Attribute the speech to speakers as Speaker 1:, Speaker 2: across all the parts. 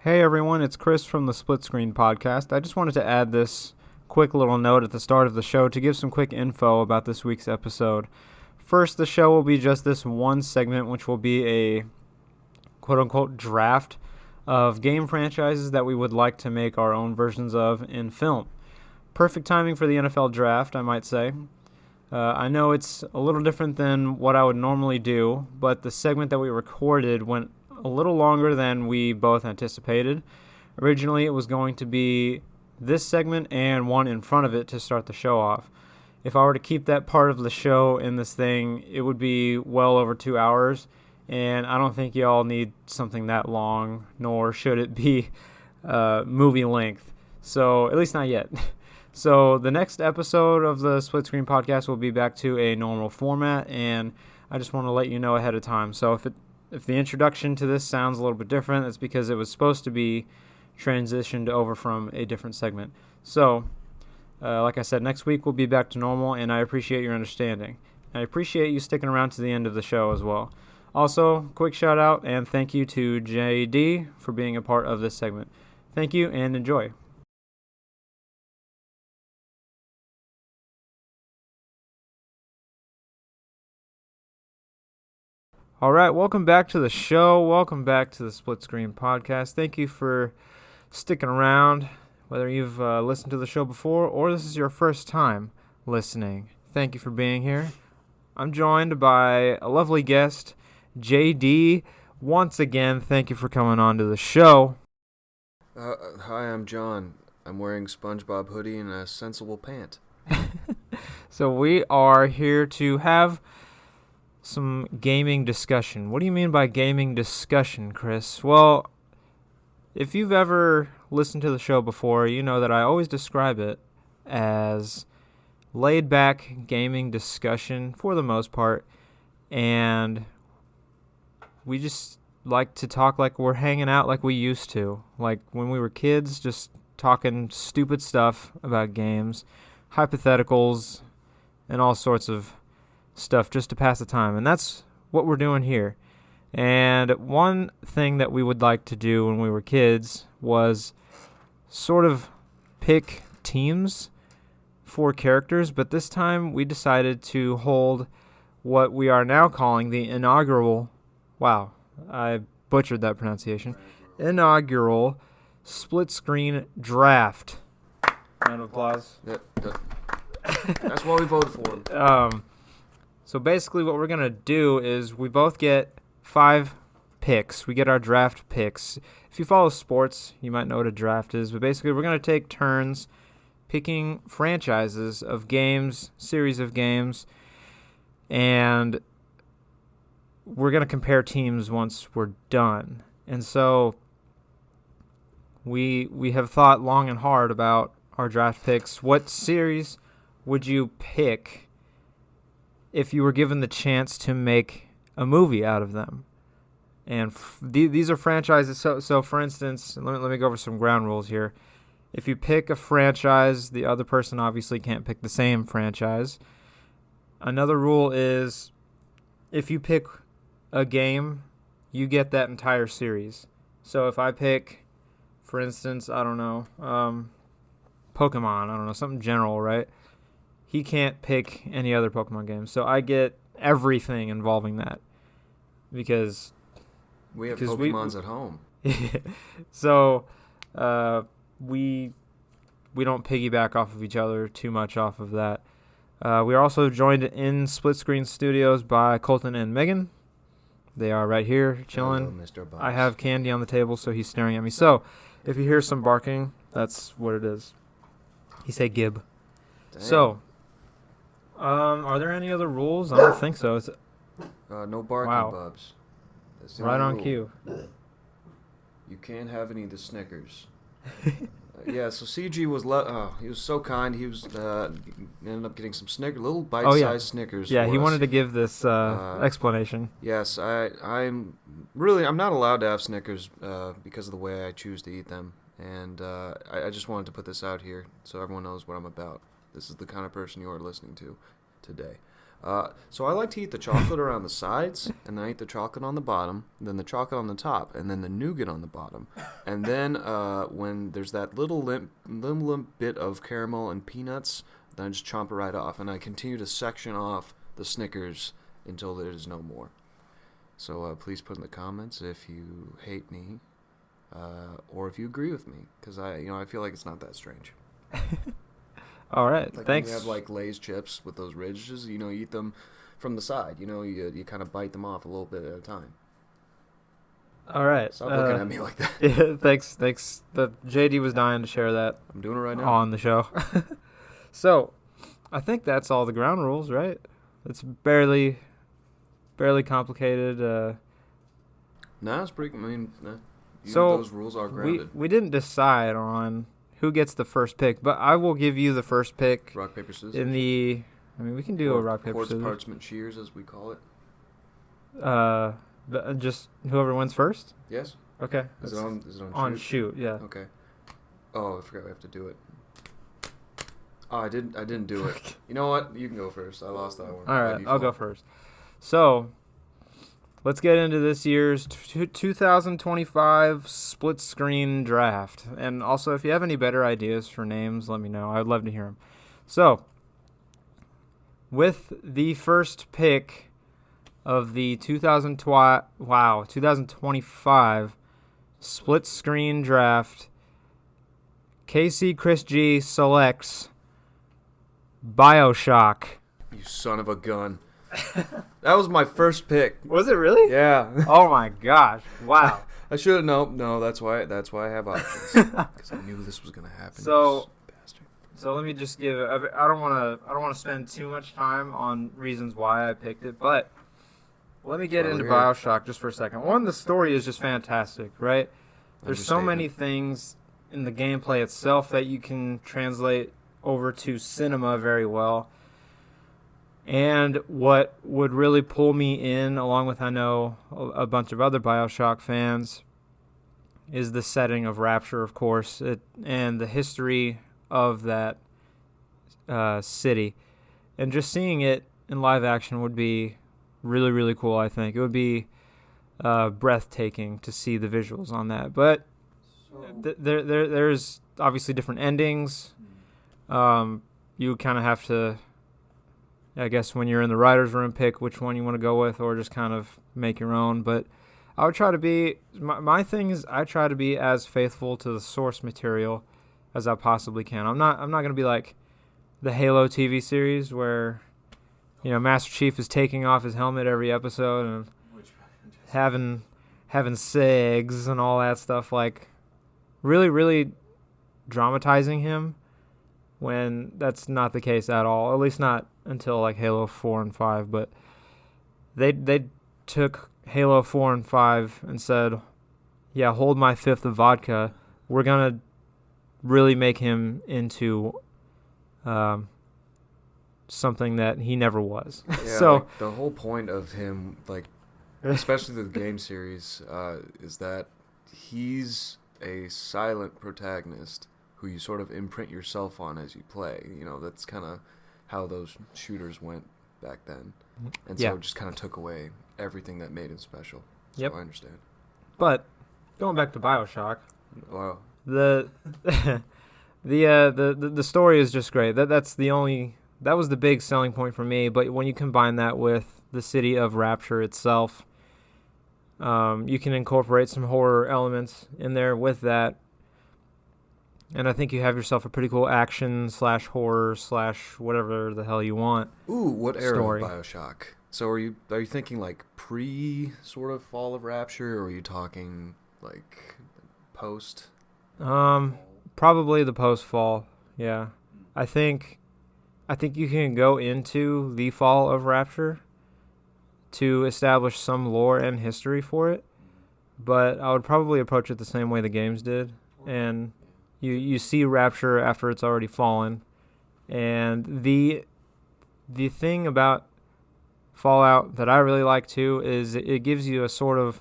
Speaker 1: Hey everyone, it's Chris from the Split Screen Podcast. I just wanted to add this quick little note at the start of the show to give some quick info about this week's episode. First, the show will be just this one segment, which will be a quote-unquote draft of game franchises that we would like to make our own versions of in film. Perfect timing for the NFL draft, I might say. I know it's a little different than what I would normally do, but the segment that we recorded went a little longer than we both anticipated. Originally, it was going to be this segment and one in front of it to start the show off. If I were to keep that part of the show in this thing, it would be well over 2 hours, and I don't think y'all need something that long, nor should it be movie length. So, at least not yet. So, the next episode of the Split Screen Podcast will be back to a normal format, and I just want to let you know ahead of time. So, if the introduction to this sounds a little bit different, it's because it was supposed to be transitioned over from a different segment. So, like I said, next week we'll be back to normal, and I appreciate your understanding. I appreciate you sticking around to the end of the show as well. Also, quick shout out and thank you to JD for being a part of this segment. Thank you and enjoy. All right, welcome back to the show. Welcome back to the Split Screen Podcast. Thank you for sticking around, whether you've listened to the show before or this is your first time listening. Thank you for being here. I'm joined by a lovely guest, JD. Once again, thank you for coming on to the show.
Speaker 2: Hi, I'm John. I'm wearing SpongeBob hoodie and a sensible pant.
Speaker 1: So we are here to have some gaming discussion. What do you mean by gaming discussion, Chris? Well, if you've ever listened to the show before, you know that I always describe it as laid-back gaming discussion for the most part, and we just like to talk like we're hanging out like we used to, like when we were kids, just talking stupid stuff about games, hypotheticals, and all sorts of stuff just to pass the time, and that's what we're doing here. And one thing that we would like to do when we were kids was sort of pick teams for characters, but this time we decided to hold what we are now calling the inaugural, wow, I butchered that pronunciation, inaugural split screen draft. Round of applause.
Speaker 2: That's what we voted for.
Speaker 1: So basically what we're going to do is we both get 5 picks. We get our draft picks. If you follow sports, you might know what a draft is. But basically we're going to take turns picking franchises of games, series of games, and we're going to compare teams once we're done. And so we have thought long and hard about our draft picks. What series would you pick if you were given the chance to make a movie out of them? And these are franchises. So for instance, let me go over some ground rules here. If you pick a franchise, the other person obviously can't pick the same franchise. Another rule is if you pick a game, you get that entire series. So if I pick, for instance, I don't know, Pokemon, I don't know, something general, right? He can't pick any other Pokemon games. So I get everything involving that because
Speaker 2: we have Pokemons at home.
Speaker 1: So we don't piggyback off of each other too much off of that. We are also joined in Split Screen Studios by Colton and Megan. They are right here chilling.
Speaker 2: Hello, Mr. Boss.
Speaker 1: I have candy on the table, so he's staring at me. So if you hear some barking, that's what it is. He said Gib.
Speaker 2: Dang.
Speaker 1: So are there any other rules? I don't think so.
Speaker 2: No barking,
Speaker 1: Wow.
Speaker 2: Bubs. That's the
Speaker 1: Right
Speaker 2: only
Speaker 1: on
Speaker 2: rule.
Speaker 1: cue.
Speaker 2: You can't have any of the Snickers. Yeah, so CG was he was so kind. He was ended up getting some little bite-sized Snickers.
Speaker 1: Yeah,
Speaker 2: for
Speaker 1: he
Speaker 2: us.
Speaker 1: wanted to give this explanation.
Speaker 2: Yes, I'm not allowed to have Snickers because of the way I choose to eat them, and I just wanted to put this out here so everyone knows what I'm about. This is the kind of person you are listening to today. So I like to eat the chocolate around the sides, and then I eat the chocolate on the bottom, then the chocolate on the top, and then the nougat on the bottom. And then when there's that little limp bit of caramel and peanuts, then I just chomp it right off, and I continue to section off the Snickers until there's no more. So please put in the comments if you hate me, or if you agree with me, because I feel like it's not that strange.
Speaker 1: All right,
Speaker 2: like
Speaker 1: thanks.
Speaker 2: When you have like Lay's chips with those ridges, you eat them from the side. You kind of bite them off a little bit at a time.
Speaker 1: All right.
Speaker 2: Stop looking at me like that.
Speaker 1: Yeah, thanks. The JD was dying to share that.
Speaker 2: I'm doing it right now
Speaker 1: on the show. So, I think that's all the ground rules, right? It's barely complicated.
Speaker 2: Nah, it's pretty.
Speaker 1: So
Speaker 2: those rules are grounded.
Speaker 1: We didn't decide on who gets the first pick, but I will give you the first pick.
Speaker 2: Rock, paper, scissors.
Speaker 1: We can do a rock, paper, scissors.
Speaker 2: Parchment, shears, as we call
Speaker 1: it. Just whoever wins first?
Speaker 2: Yes.
Speaker 1: Okay.
Speaker 2: Is it on
Speaker 1: on shoot, yeah.
Speaker 2: Okay. Oh, I forgot we have to do it. Oh, I didn't do it. You know what? You can go first. I lost that one.
Speaker 1: All right, I'll go first. So, let's get into this year's 2025 split screen draft. And also, if you have any better ideas for names, let me know. I'd love to hear them. So, with the first pick of the 2025 split screen draft, KC Chris G selects BioShock.
Speaker 2: You son of a gun. That was my first pick.
Speaker 1: Was it really?
Speaker 2: Yeah.
Speaker 1: Oh my gosh! Wow.
Speaker 2: I should have known. No, that's why I have options, because I knew this was gonna happen.
Speaker 1: So let me just give. I don't want to spend too much time on reasons why I picked it, but let me get into BioShock just for a second. One, the story is just fantastic, right? There's so many things in the gameplay itself that you can translate over to cinema very well. And what would really pull me in, along with I know a bunch of other BioShock fans, is the setting of Rapture, of course, and the history of that city. And just seeing it in live action would be really, really cool, I think. It would be breathtaking to see the visuals on that. But there's obviously different endings. You kind of have to, I guess, when you're in the writer's room, pick which one you want to go with, or just kind of make your own. But I would try to be, my thing is, I try to be as faithful to the source material as I possibly can. I'm not going to be like the Halo TV series where, Master Chief is taking off his helmet every episode and having segs and all that stuff, like really, really dramatizing him, when that's not the case at all, at least not until like Halo 4 and 5. But they took Halo 4 and 5 and said, yeah, hold my fifth of vodka. We're going to really make him into something that he never was.
Speaker 2: Yeah,
Speaker 1: so
Speaker 2: like the whole point of him, like, especially the game series, is that he's a silent protagonist who you sort of imprint yourself on as you play. That's kind of how those shooters went back then. And so it just kind of took away everything that made it special. So I understand.
Speaker 1: But going back to BioShock,
Speaker 2: wow.
Speaker 1: the story is just great. That was the big selling point for me. But when you combine that with the city of Rapture itself, you can incorporate some horror elements in there with that. And I think you have yourself a pretty cool action / horror / whatever the hell you want.
Speaker 2: Ooh, what era
Speaker 1: story.
Speaker 2: of BioShock? So are you thinking like pre sort of Fall of Rapture, or are you talking like post?
Speaker 1: Probably the post Fall. Yeah, I think you can go into the Fall of Rapture to establish some lore and history for it, but I would probably approach it the same way the games did, and you see Rapture after it's already fallen. And the thing about Fallout that I really like too is it gives you a sort of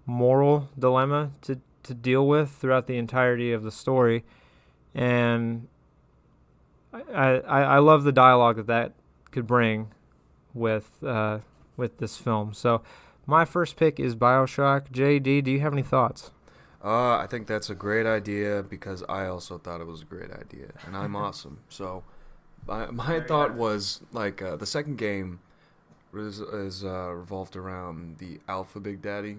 Speaker 1: moral dilemma to deal with throughout the entirety of the story, and I love the dialogue that could bring with this film. So my first pick is BioShock. JD, do you have any thoughts?
Speaker 2: I think that's a great idea because I also thought it was a great idea, and I'm awesome. So, my thought was like the second game is revolved around the Alpha Big Daddy,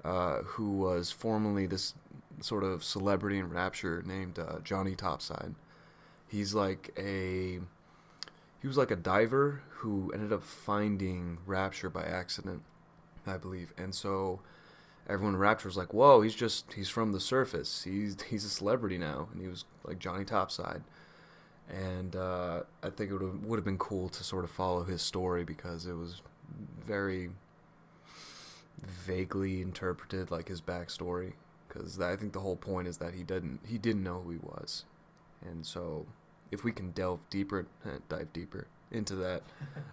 Speaker 2: who was formerly this sort of celebrity in Rapture named Johnny Topside. He was like a diver who ended up finding Rapture by accident, I believe, and so everyone in Rapture was like, "Whoa, he's from the surface. He's a celebrity now," and he was like Johnny Topside. And I think it would have been cool to sort of follow his story because it was very vaguely interpreted, like his backstory. Because I think the whole point is that he didn't know who he was, and so if we can dive deeper into that,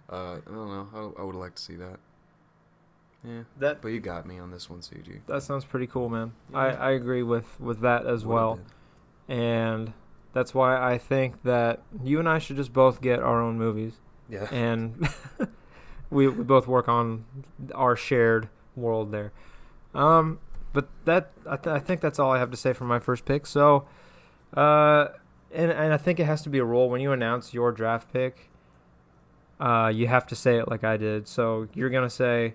Speaker 2: I don't know. I would like to see that. Yeah, but you got me on this one, CG.
Speaker 1: That sounds pretty cool, man.
Speaker 2: Yeah.
Speaker 1: I agree with that as well. And that's why I think that you and I should just both get our own movies.
Speaker 2: Yeah.
Speaker 1: And we both work on our shared world there. But that I think that's all I have to say for my first pick. So, and I think it has to be a rule when you announce your draft pick. You have to say it like I did. So you're gonna say,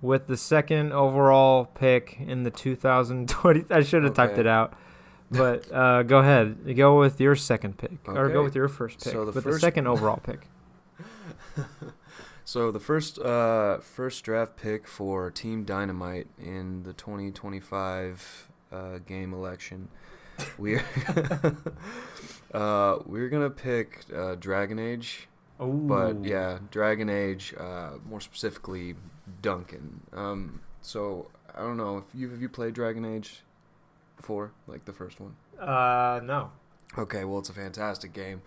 Speaker 1: with the second overall pick in the 2020, I should have typed it out. But go ahead. Go with your second pick. Okay. Or go with your first pick. So the second overall pick.
Speaker 2: So the first draft pick for Team Dynamite in the 2025 game election, we're gonna pick Dragon Age.
Speaker 1: Ooh.
Speaker 2: But yeah, Dragon Age, more specifically Duncan. So I don't know if have you played Dragon Age before, like the first one?
Speaker 1: No.
Speaker 2: Okay, well it's a fantastic game.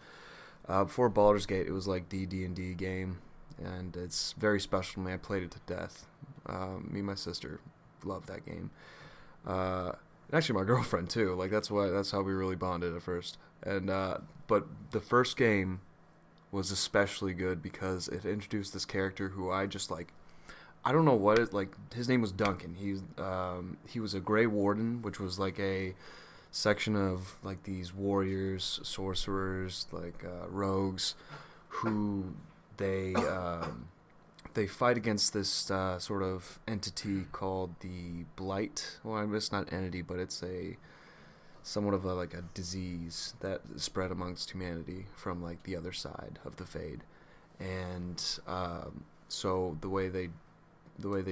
Speaker 2: Before Baldur's Gate, it was like the D&D game, and it's very special to me. I played it to death. Me and my sister loved that game. And actually, my girlfriend too. Like that's how we really bonded at first. And but the first game was especially good because it introduced this character who I just like. I don't know what it like. His name was Duncan. He was a Grey Warden, which was like a section of like these warriors, sorcerers, like rogues, who they fight against this sort of entity called the Blight. Well, it's not entity, but it's somewhat of a disease that is spread amongst humanity from like the other side of the Fade, and so the way they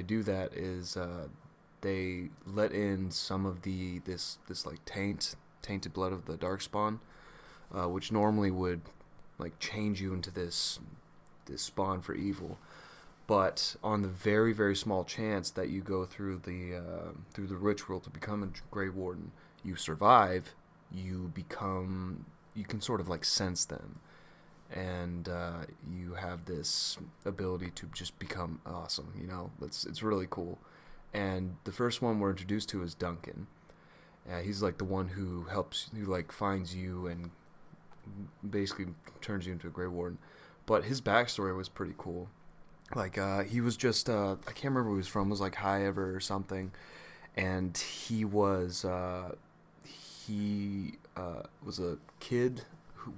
Speaker 2: do that is they let in some of this like tainted blood of the Darkspawn, which normally would like change you into this spawn for evil, but on the very very small chance that you go through the ritual to become a Grey Warden, you survive, you can sort of like sense them, and you have this ability to just become awesome. It's really cool. And the first one we're introduced to is Duncan. He's like the one who finds you and basically turns you into a Grey Warden. But his backstory was pretty cool. Like he was just I can't remember where he was from. It was like High Ever or something, and he was a kid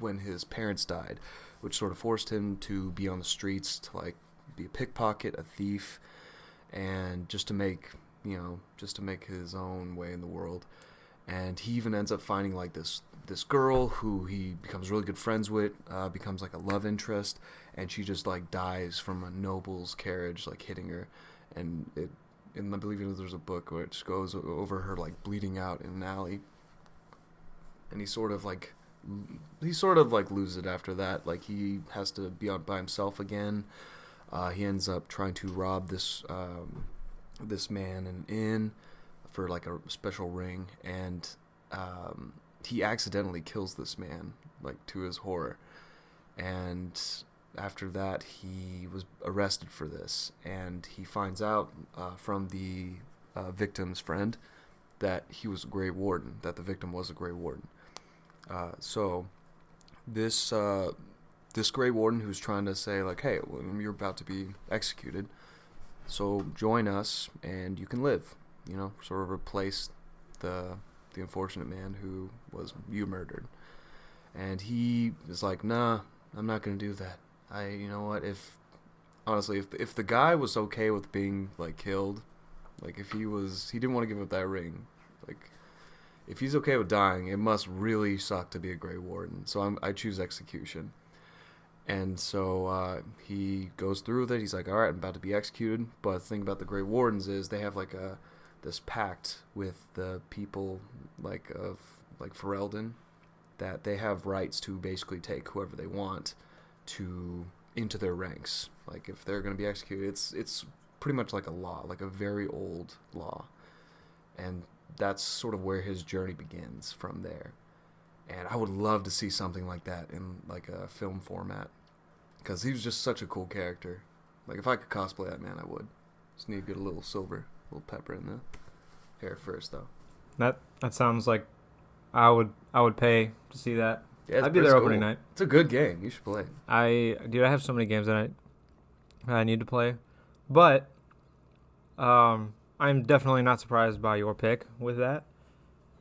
Speaker 2: when his parents died, which sort of forced him to be on the streets, to like be a pickpocket, a thief, and just to make his own way in the world. And he even ends up finding like this girl who he becomes really good friends with, becomes like a love interest, and she just like dies from a noble's carriage like hitting her, and I believe there's a book which goes over her like bleeding out in an alley. And he sort of like loses it after that. Like he has to be out by himself again. He ends up trying to rob this man an inn for like a special ring, and he accidentally kills this man, like to his horror. And after that, he was arrested for this, and he finds out from the victim's friend that he was a Grey Warden, that the victim was a Grey Warden. So this this Grey Warden who's trying to say, like, hey, well, you're about to be executed, so join us and you can live, sort of replace the unfortunate man who you murdered. And he is like, nah, I'm not going to do that. You know what, if the guy was okay with being, like, killed, like, if he didn't want to give up that ring, like, if he's okay with dying, it must really suck to be a Grey Warden. So I choose execution. And so he goes through with it. He's like, all right, I'm about to be executed. But the thing about the Grey Wardens is they have, like, this pact with the people, like, of, like, Ferelden, that they have rights to basically take whoever they want into their ranks. Like, if they're going to be executed, it's pretty much like a law, like a very old law. And that's sort of where his journey begins from there. And I would love to see something like that in, like, a film format, because he was just such a cool character. Like, if I could cosplay that man, I would. Just need to get a little silver, a little pepper in the hair first, though.
Speaker 1: That sounds like I would pay to see that.
Speaker 2: Yeah,
Speaker 1: I'd be there opening night.
Speaker 2: It's a good game. You should play it.
Speaker 1: I have so many games that I need to play, but I'm definitely not surprised by your pick with that.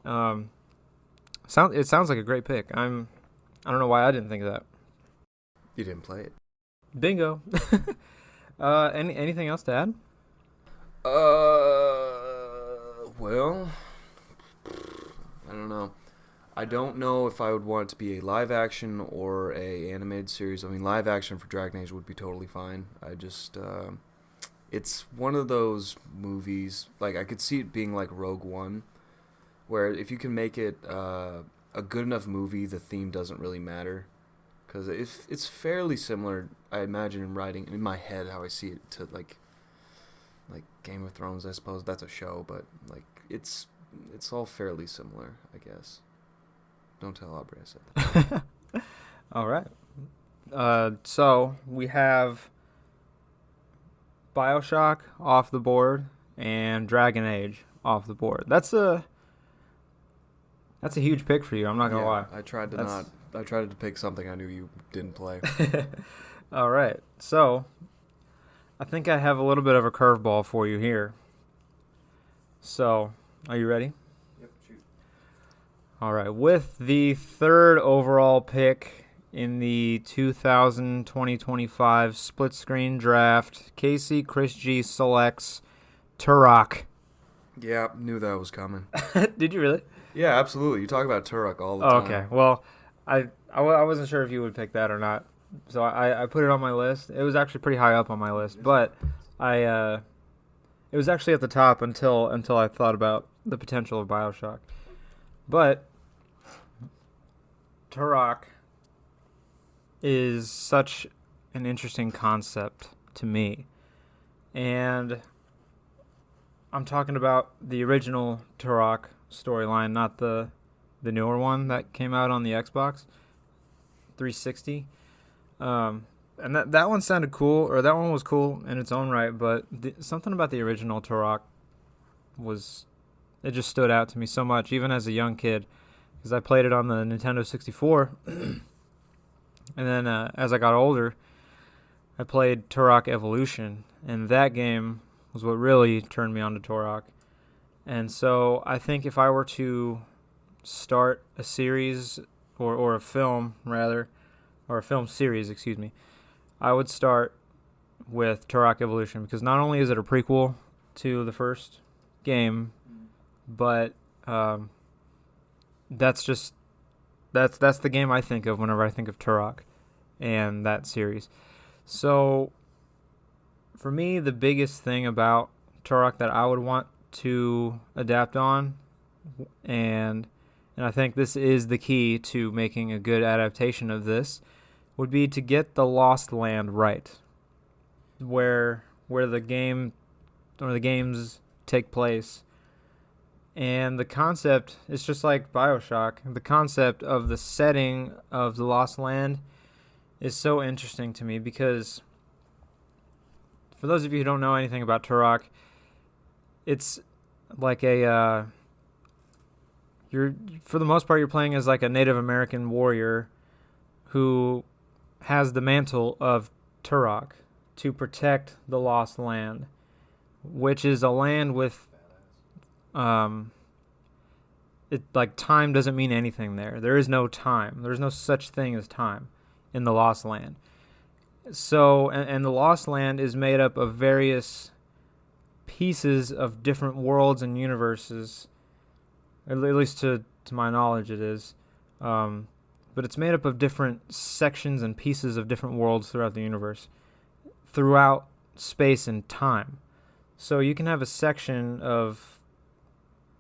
Speaker 1: It sounds like a great pick. I don't know why I didn't think of that.
Speaker 2: You didn't play it.
Speaker 1: Bingo. Anything else to add?
Speaker 2: Well, I don't know. I don't know if I would want it to be a live action or a animated series. I mean, live action for Dragon Age would be totally fine. I just, it's one of those movies, like, I could see it being like Rogue One, where if you can make it a good enough movie, the theme doesn't really matter. Because it's fairly similar, I imagine, in writing, in my head, how I see it, to, like Game of Thrones, I suppose. That's a show, but, like, it's all fairly similar, I guess. Don't tell Aubrey I said that.
Speaker 1: All right. So we have BioShock off the board and Dragon Age off the board. That's a huge pick for you. I'm not gonna lie.
Speaker 2: I tried to pick something I knew you didn't play.
Speaker 1: All right. So I think I have a little bit of a curveball for you here. So, are you ready?
Speaker 2: Yep, shoot.
Speaker 1: All right. With the third overall pick in the 2020-2025 split screen draft, Casey Chris G selects Turok.
Speaker 2: Yeah, knew that was coming.
Speaker 1: Did you really?
Speaker 2: Yeah, absolutely. You talk about Turok all the time.
Speaker 1: Okay. Well, I wasn't sure if you would pick that or not, so I put it on my list. It was actually pretty high up on my list, but it was actually at the top until I thought about the potential of BioShock. But Turok is such an interesting concept to me. And I'm talking about the original Turok storyline, not the newer one that came out on the Xbox 360. And that one sounded cool, or that one was cool in its own right, but something about the original Turok it just stood out to me so much, even as a young kid, because I played it on the Nintendo 64, and then as I got older, I played Turok Evolution, and that game was what really turned me on to Turok. And so I think if I were to start a series, or a film, rather, or a film series, excuse me, I would start with Turok Evolution, because not only is it a prequel to the first game, but that's the game I think of whenever I think of Turok and that series. So for me, the biggest thing about Turok that I would want to adapt on, and I think this is the key to making a good adaptation of this, would be to get the Lost Land right, where the games take place. And the concept is just like BioShock. The concept of the setting of the Lost Land is so interesting to me, because for those of you who don't know anything about Turok, it's like for the most part, you're playing as like a Native American warrior who has the mantle of Turok to protect the Lost Land, which is a land with time doesn't mean anything there. There is no time. There's no such thing as time in the Lost Land. So, and the Lost Land is made up of various pieces of different worlds and universes. At least to my knowledge, it is. But it's made up of different sections and pieces of different worlds throughout the universe, throughout space and time. So you can have a section of,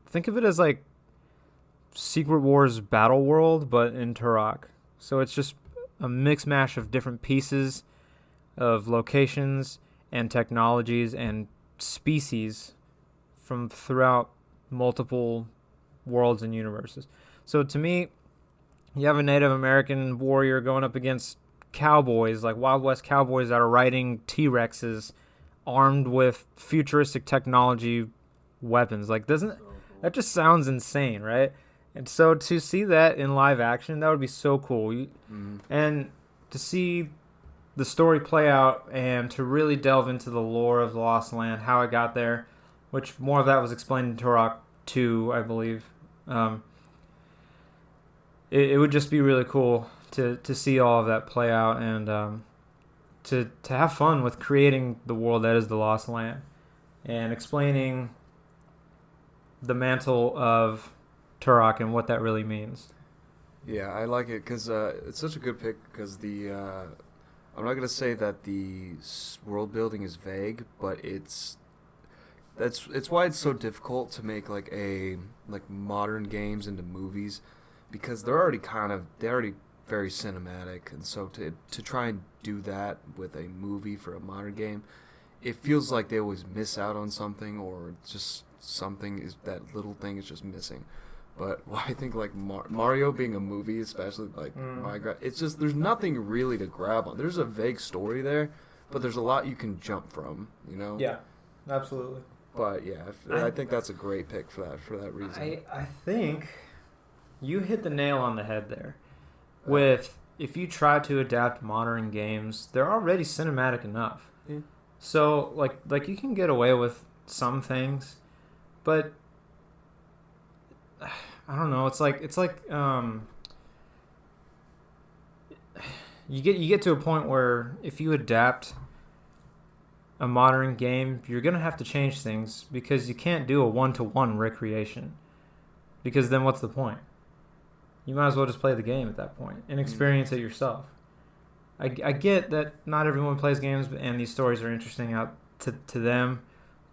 Speaker 1: think of it as like Secret Wars Battle World, but in Turok. So it's just a mix mash of different pieces of locations and technologies and species from throughout multiple worlds and universes. So to me, you have a Native American warrior going up against cowboys, like Wild West cowboys that are riding T-Rexes armed with futuristic technology weapons. Like, that just sounds insane, right? And so to see that in live action, that would be so cool. And to see the story play out and to really delve into the lore of the Lost Land, how it got there, which more of that was explained in Turok 2, I believe. It would just be really cool to see all of that play out and to have fun with creating the world that is the Lost Land and explaining the mantle of Turok and what that really means.
Speaker 2: Yeah, I like it because it's such a good pick because I'm not gonna say that the world building is vague, but it's why it's so difficult to make like modern games into movies because they're already very cinematic, and so to try and do that with a movie for a modern game, it feels like they always miss out on something or just that little thing is just missing. But I think like Mario being a movie, especially like Minecraft, it's just there's nothing really to grab on. There's a vague story there, but there's a lot you can jump from, you know?
Speaker 1: Yeah, absolutely.
Speaker 2: But yeah, I think that's a great pick for that reason.
Speaker 1: I think you hit the nail on the head there. With if you try to adapt modern games, they're already cinematic enough.
Speaker 2: Yeah.
Speaker 1: So like you can get away with some things, but I don't know. It's like you get to a point where if you adapt a modern game, you're gonna have to change things because you can't do a 1-to-1 recreation. Because then what's the point? You might as well just play the game at that point and experience it yourself. I get that not everyone plays games and these stories are interesting out to them,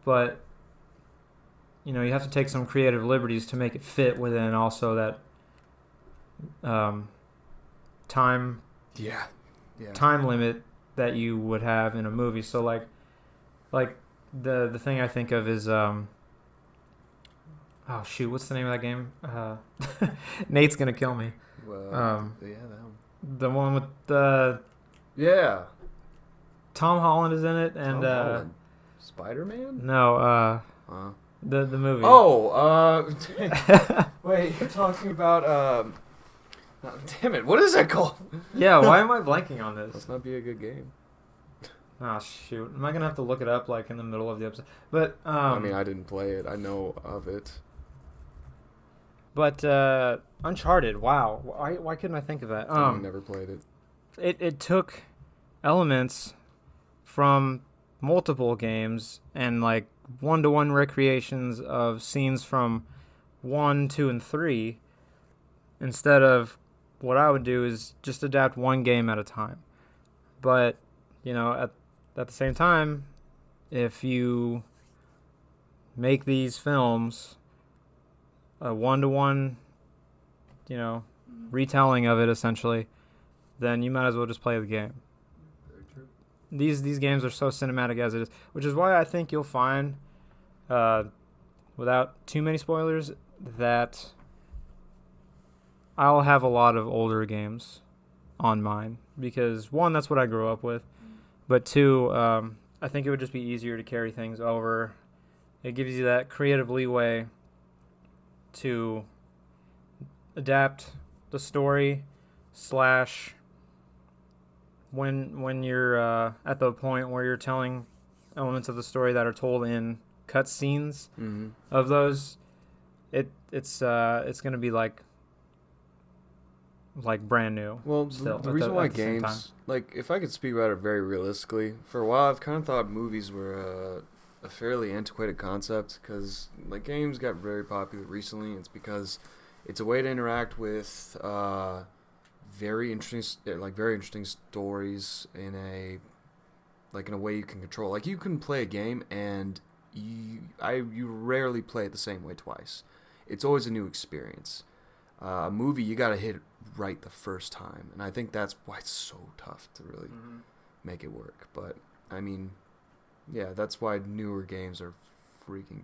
Speaker 1: but you know, you have to take some creative liberties to make it fit within also that time limit that you would have in a movie. So like the thing I think of is oh shoot, what's the name of that game? Nate's gonna kill me.
Speaker 2: Well, that one.
Speaker 1: The one with the Tom Holland is in it and
Speaker 2: Spider-Man?
Speaker 1: No, the movie.
Speaker 2: Oh, wait, you're talking about damn it, what is that called?
Speaker 1: Yeah, why am I blanking on this?
Speaker 2: Must not be a good game.
Speaker 1: Oh shoot, am I gonna have to look it up like in the middle of the episode? But
Speaker 2: I mean, I didn't play it. I know of it.
Speaker 1: But Uncharted, wow, why couldn't I think of that?
Speaker 2: I never played it.
Speaker 1: It took elements from multiple games and like 1-to-1 recreations of scenes from 1, 2, and 3 instead of what I would do is just adapt one game at a time. But, you know, at the same time, if you make these films a 1-to-1, you know, retelling of it essentially, then you might as well just play the game.
Speaker 2: Very true.
Speaker 1: These games are so cinematic as it is, which is why I think you'll find, without too many spoilers, that I'll have a lot of older games on mine because one, that's what I grew up with, but two, I think it would just be easier to carry things over. It gives you that creative leeway to adapt the story / when you're at the point where you're telling elements of the story that are told in cutscenes of those, it's going to be like brand new.
Speaker 2: Well,
Speaker 1: still
Speaker 2: the reason why
Speaker 1: at the same time.
Speaker 2: games, like, if I could speak about it very realistically, for a while I've kind of thought movies were a fairly antiquated concept because, like, games got very popular recently. It's because it's a way to interact with very interesting stories in a way you can control. Like, you can play a game and you rarely play it the same way twice. It's always a new experience. A movie, you gotta hit it right the first time, and I think that's why it's so tough to really make it work. But I mean, yeah, that's why newer games are freaking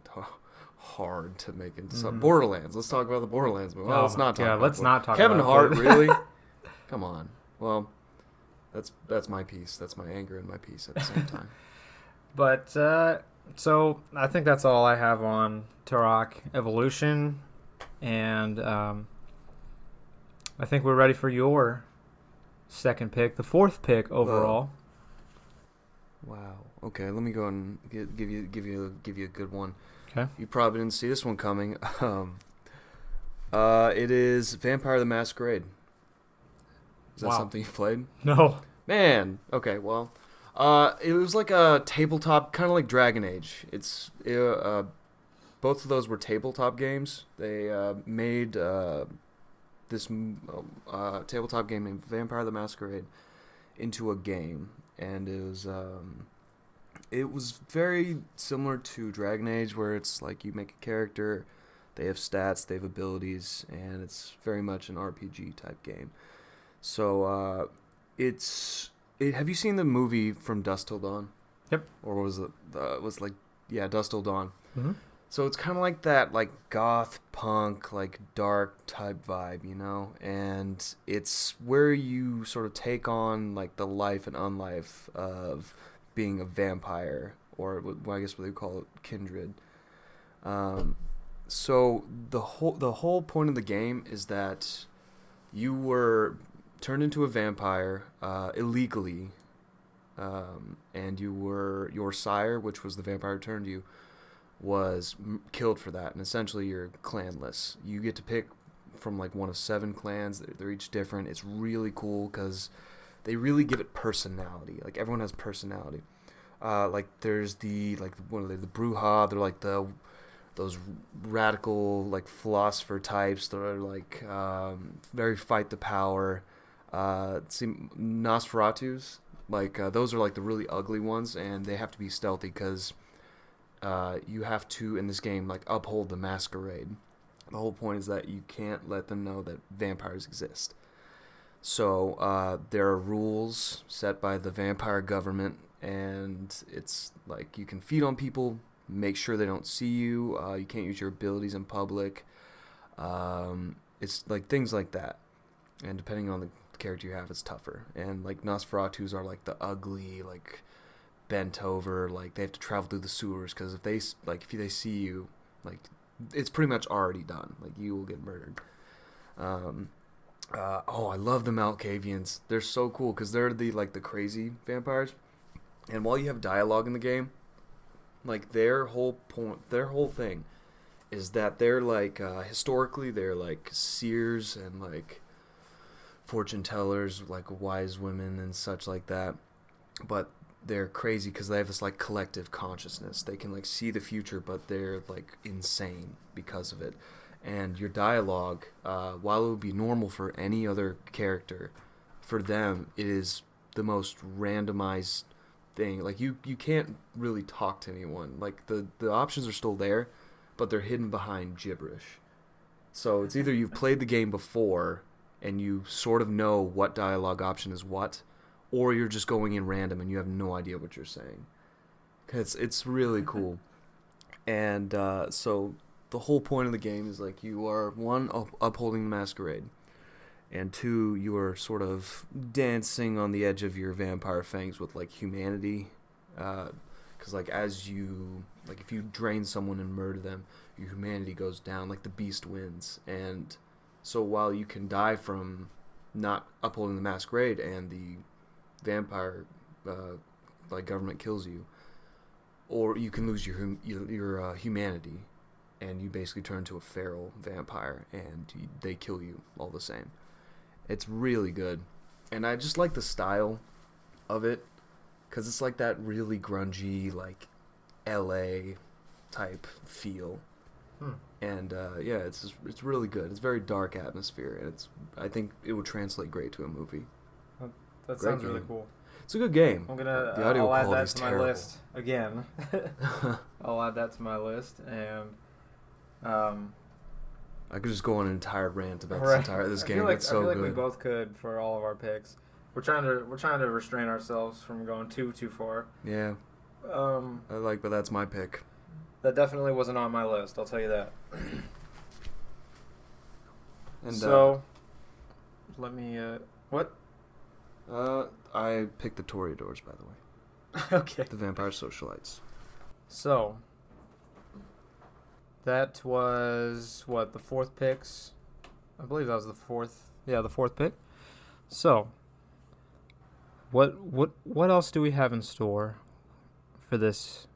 Speaker 2: hard to make into something. Borderlands. Let's talk about the Borderlands movie. Well, let's not talk.
Speaker 1: Let's not talk.
Speaker 2: Kevin
Speaker 1: about
Speaker 2: Hart, really? Come on. Well, that's my piece. That's my anger and my piece at the same time.
Speaker 1: But so I think that's all I have on Turok Evolution, and I think we're ready for your second pick, the fourth pick overall.
Speaker 2: Wow. Okay, let me go and give you a good one.
Speaker 1: Okay.
Speaker 2: You probably didn't see this one coming. It is Vampire the Masquerade. Is that something you've played?
Speaker 1: No.
Speaker 2: Man. Okay. Well, it was like a tabletop, kind of like Dragon Age. Both of those were tabletop games. They made this tabletop game named Vampire the Masquerade into a game, and it was very similar to Dragon Age, where it's like you make a character, they have stats, they have abilities, and it's very much an RPG type game. So have you seen the movie From Dusk Till Dawn?
Speaker 1: Yep.
Speaker 2: Or was it Dusk Till Dawn?
Speaker 1: Mm-hmm.
Speaker 2: So it's kind of like that, like goth punk, like dark type vibe, you know? And it's where you sort of take on like the life and unlife of being a vampire, or I guess what they call it, kindred. So the whole point of the game is that you were turned into a vampire illegally, and your sire, which was the vampire who turned you, was killed for that, and essentially you're clanless. You get to pick from like one of 7 clans. They're each different. It's really cool because they really give it personality. Like, everyone has personality. Like, there's the Brujah. They're like those radical like philosopher types that are like very fight the power. Nosferatus, like those are like the really ugly ones, and they have to be stealthy because you have to, in this game, like, uphold the masquerade. The whole point is that you can't let them know that vampires exist. So there are rules set by the vampire government, and it's like you can feed on people, make sure they don't see you, you can't use your abilities in public. It's like things like that. And depending on the character you have, it's tougher. And like Nosferatus are like the ugly, like bent over, like they have to travel through the sewers because if they see you, like, it's pretty much already done. Like, you will get murdered. I love the Malkavians. They're so cool because they're the crazy vampires. And while you have dialogue in the game, like, their whole thing is that they're like historically they're like seers and like fortune tellers, like wise women and such like that. But they're crazy because they have this like collective consciousness. They can like see the future, but they're like insane because of it. And your dialogue, while it would be normal for any other character, for them it is the most randomized thing. Like, you can't really talk to anyone. Like, the options are still there, but they're hidden behind gibberish. So it's either you've played the game before and you sort of know what dialogue option is what, or you're just going in random and you have no idea what you're saying. It's really cool. And so the whole point of the game is, like, you are, 1, upholding the masquerade, and 2, you are sort of dancing on the edge of your vampire fangs with, like, humanity. Because, like, if you drain someone and murder them, your humanity goes down, like the beast wins. And so while you can die from not upholding the masquerade and the vampire like government kills you, or you can lose your humanity, and you basically turn into a feral vampire, and they kill you all the same. It's really good, and I just like the style of it, because it's like that really grungy, like LA type feel. And yeah, it's really good. It's very dark atmosphere, and I think it would translate great to a movie.
Speaker 1: That
Speaker 2: Great
Speaker 1: sounds really
Speaker 2: game.
Speaker 1: cool.
Speaker 2: It's a good game.
Speaker 1: I'm gonna.
Speaker 2: The audio
Speaker 1: I'll add that
Speaker 2: quality's
Speaker 1: to my
Speaker 2: terrible.
Speaker 1: list again. I'll add that to my list, and
Speaker 2: I could just go on an entire rant about
Speaker 1: right.
Speaker 2: this
Speaker 1: I
Speaker 2: game.
Speaker 1: feel like,
Speaker 2: It's so
Speaker 1: I feel like
Speaker 2: good.
Speaker 1: we both could for all of our picks. We're trying to restrain ourselves from going too far.
Speaker 2: Yeah, but that's my pick.
Speaker 1: That definitely wasn't on my list. I'll tell you that.
Speaker 2: And
Speaker 1: So, let me. What?
Speaker 2: I picked the Toreadors, by the way.
Speaker 1: Okay.
Speaker 2: The Vampire Socialites.
Speaker 1: So, that was what, the fourth picks? I believe that was the fourth. Yeah, the fourth pick. So, what else do we have in store for this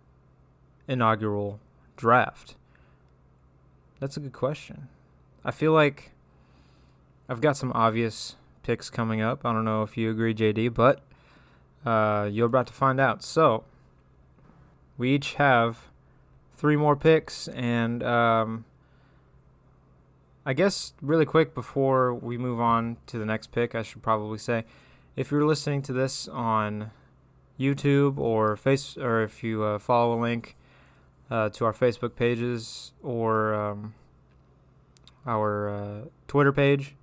Speaker 1: inaugural draft? That's a good question. I feel like I've got some obvious picks coming up. I don't know if you agree, JD, but you're about to find out. So, we each have 3 more picks, and I guess really quick before we move on to the next pick, I should probably say, if you're listening to this on YouTube or if you follow a link to our Facebook pages or our Twitter page,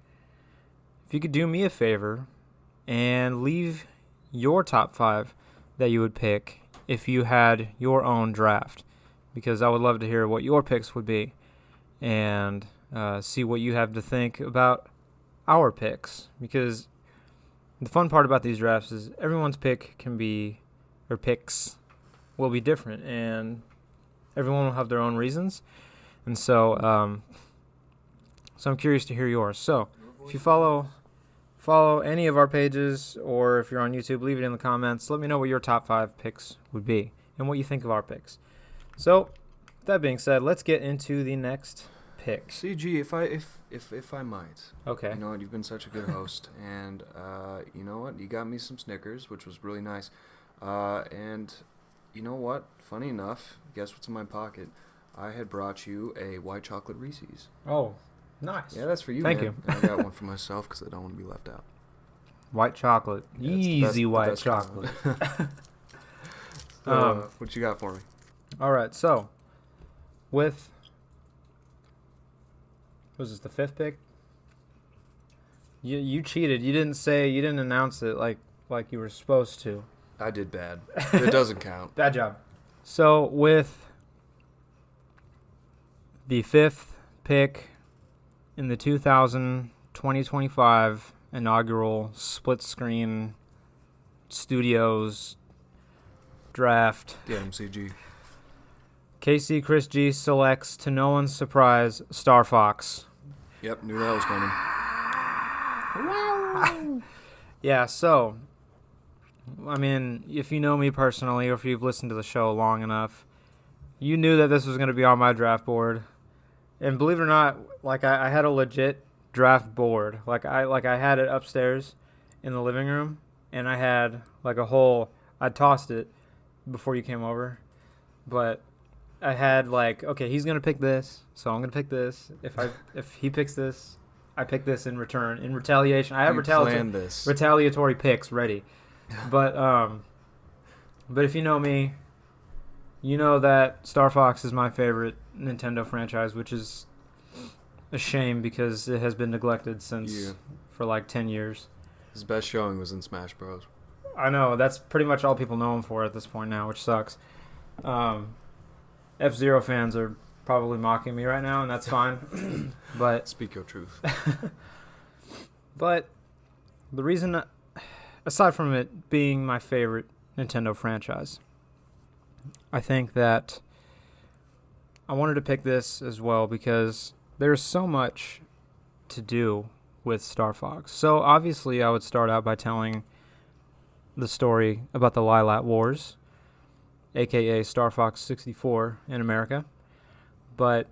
Speaker 1: if you could do me a favor and leave your top 5 that you would pick if you had your own draft, because I would love to hear what your picks would be and see what you have to think about our picks, because the fun part about these drafts is everyone's picks will be different, and everyone will have their own reasons, and so I'm curious to hear yours. So if you follow any of our pages, or if you're on YouTube, leave it in the comments. Let me know what your top 5 picks would be and what you think of our picks. So, that being said, let's get into the next pick.
Speaker 2: CG, if I might.
Speaker 1: Okay.
Speaker 2: You know what? You've been such a good host, and you know what? You got me some Snickers, which was really nice. And you know what? Funny enough, guess what's in my pocket? I had brought you a white chocolate Reese's.
Speaker 1: Oh, nice.
Speaker 2: Yeah, that's for you,
Speaker 1: Thank
Speaker 2: man.
Speaker 1: you.
Speaker 2: And I got one for myself because I don't want to be left out.
Speaker 1: White chocolate.
Speaker 2: Yeah, it's the
Speaker 1: Easy
Speaker 2: best-
Speaker 1: white
Speaker 2: the best kind.
Speaker 1: chocolate.
Speaker 2: So, what you got for me?
Speaker 1: All right, so with was this the 5th pick? You cheated. You didn't announce it like you were supposed to.
Speaker 2: I did bad. It doesn't count.
Speaker 1: Bad job. So with the 5th pick in the 2025 inaugural Split Screen Studios draft,
Speaker 2: Yeah, MCG.
Speaker 1: KC Chris G selects, to no one's surprise, Star Fox.
Speaker 2: Yep, knew that was coming.
Speaker 1: Yeah, so, I mean, if you know me personally, or if you've listened to the show long enough, you knew that this was going to be on my draft board. And believe it or not, like I had a legit draft board. Like I had it upstairs in the living room, and I had like a whole. I tossed it before you came over, but I had like, okay, he's gonna pick this, so I'm gonna pick this. If he picks this, I pick this in return. In retaliation, I have
Speaker 2: You planned this.
Speaker 1: retaliatory picks ready. But if you know me, you know that Star Fox is my favorite Nintendo franchise, which is a shame because it has been neglected for like 10 years.
Speaker 2: His best showing was in Smash Bros.
Speaker 1: I know, that's pretty much all people know him for at this point now, which sucks. F-Zero fans are probably mocking me right now, and that's fine. But
Speaker 2: Speak your truth.
Speaker 1: But the reason, aside from it being my favorite Nintendo franchise, I think that I wanted to pick this as well because there's so much to do with Star Fox. So obviously I would start out by telling the story about the Lylat Wars, aka Star Fox 64 in America. But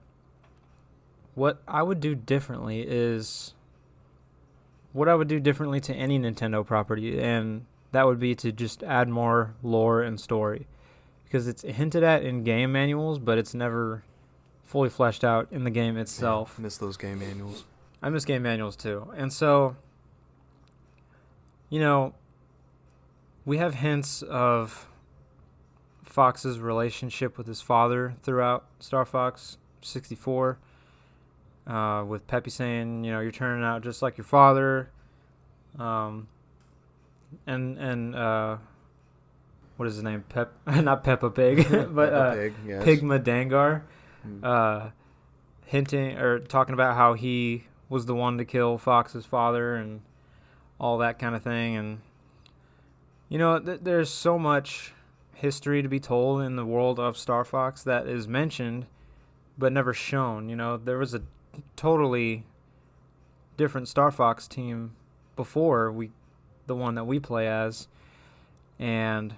Speaker 1: what I would do differently to any Nintendo property, and that would be to just add more lore and story. Because it's hinted at in game manuals, but it's never fully fleshed out in the game itself.
Speaker 2: Yeah, miss those game manuals.
Speaker 1: I miss game manuals too. And so, you know, we have hints of Fox's relationship with his father throughout Star Fox 64. With Peppy saying, you know, you're turning out just like your father. And what is his name? Not Peppa Pig, but
Speaker 2: Peppa Pig, yes.
Speaker 1: Pigma Dangar. Hinting or talking about how he was the one to kill Fox's father and all that kind of thing. And, you know, there's so much history to be told in the world of Star Fox that is mentioned but never shown. You know, there was a totally different Star Fox team before the one that we play as. And,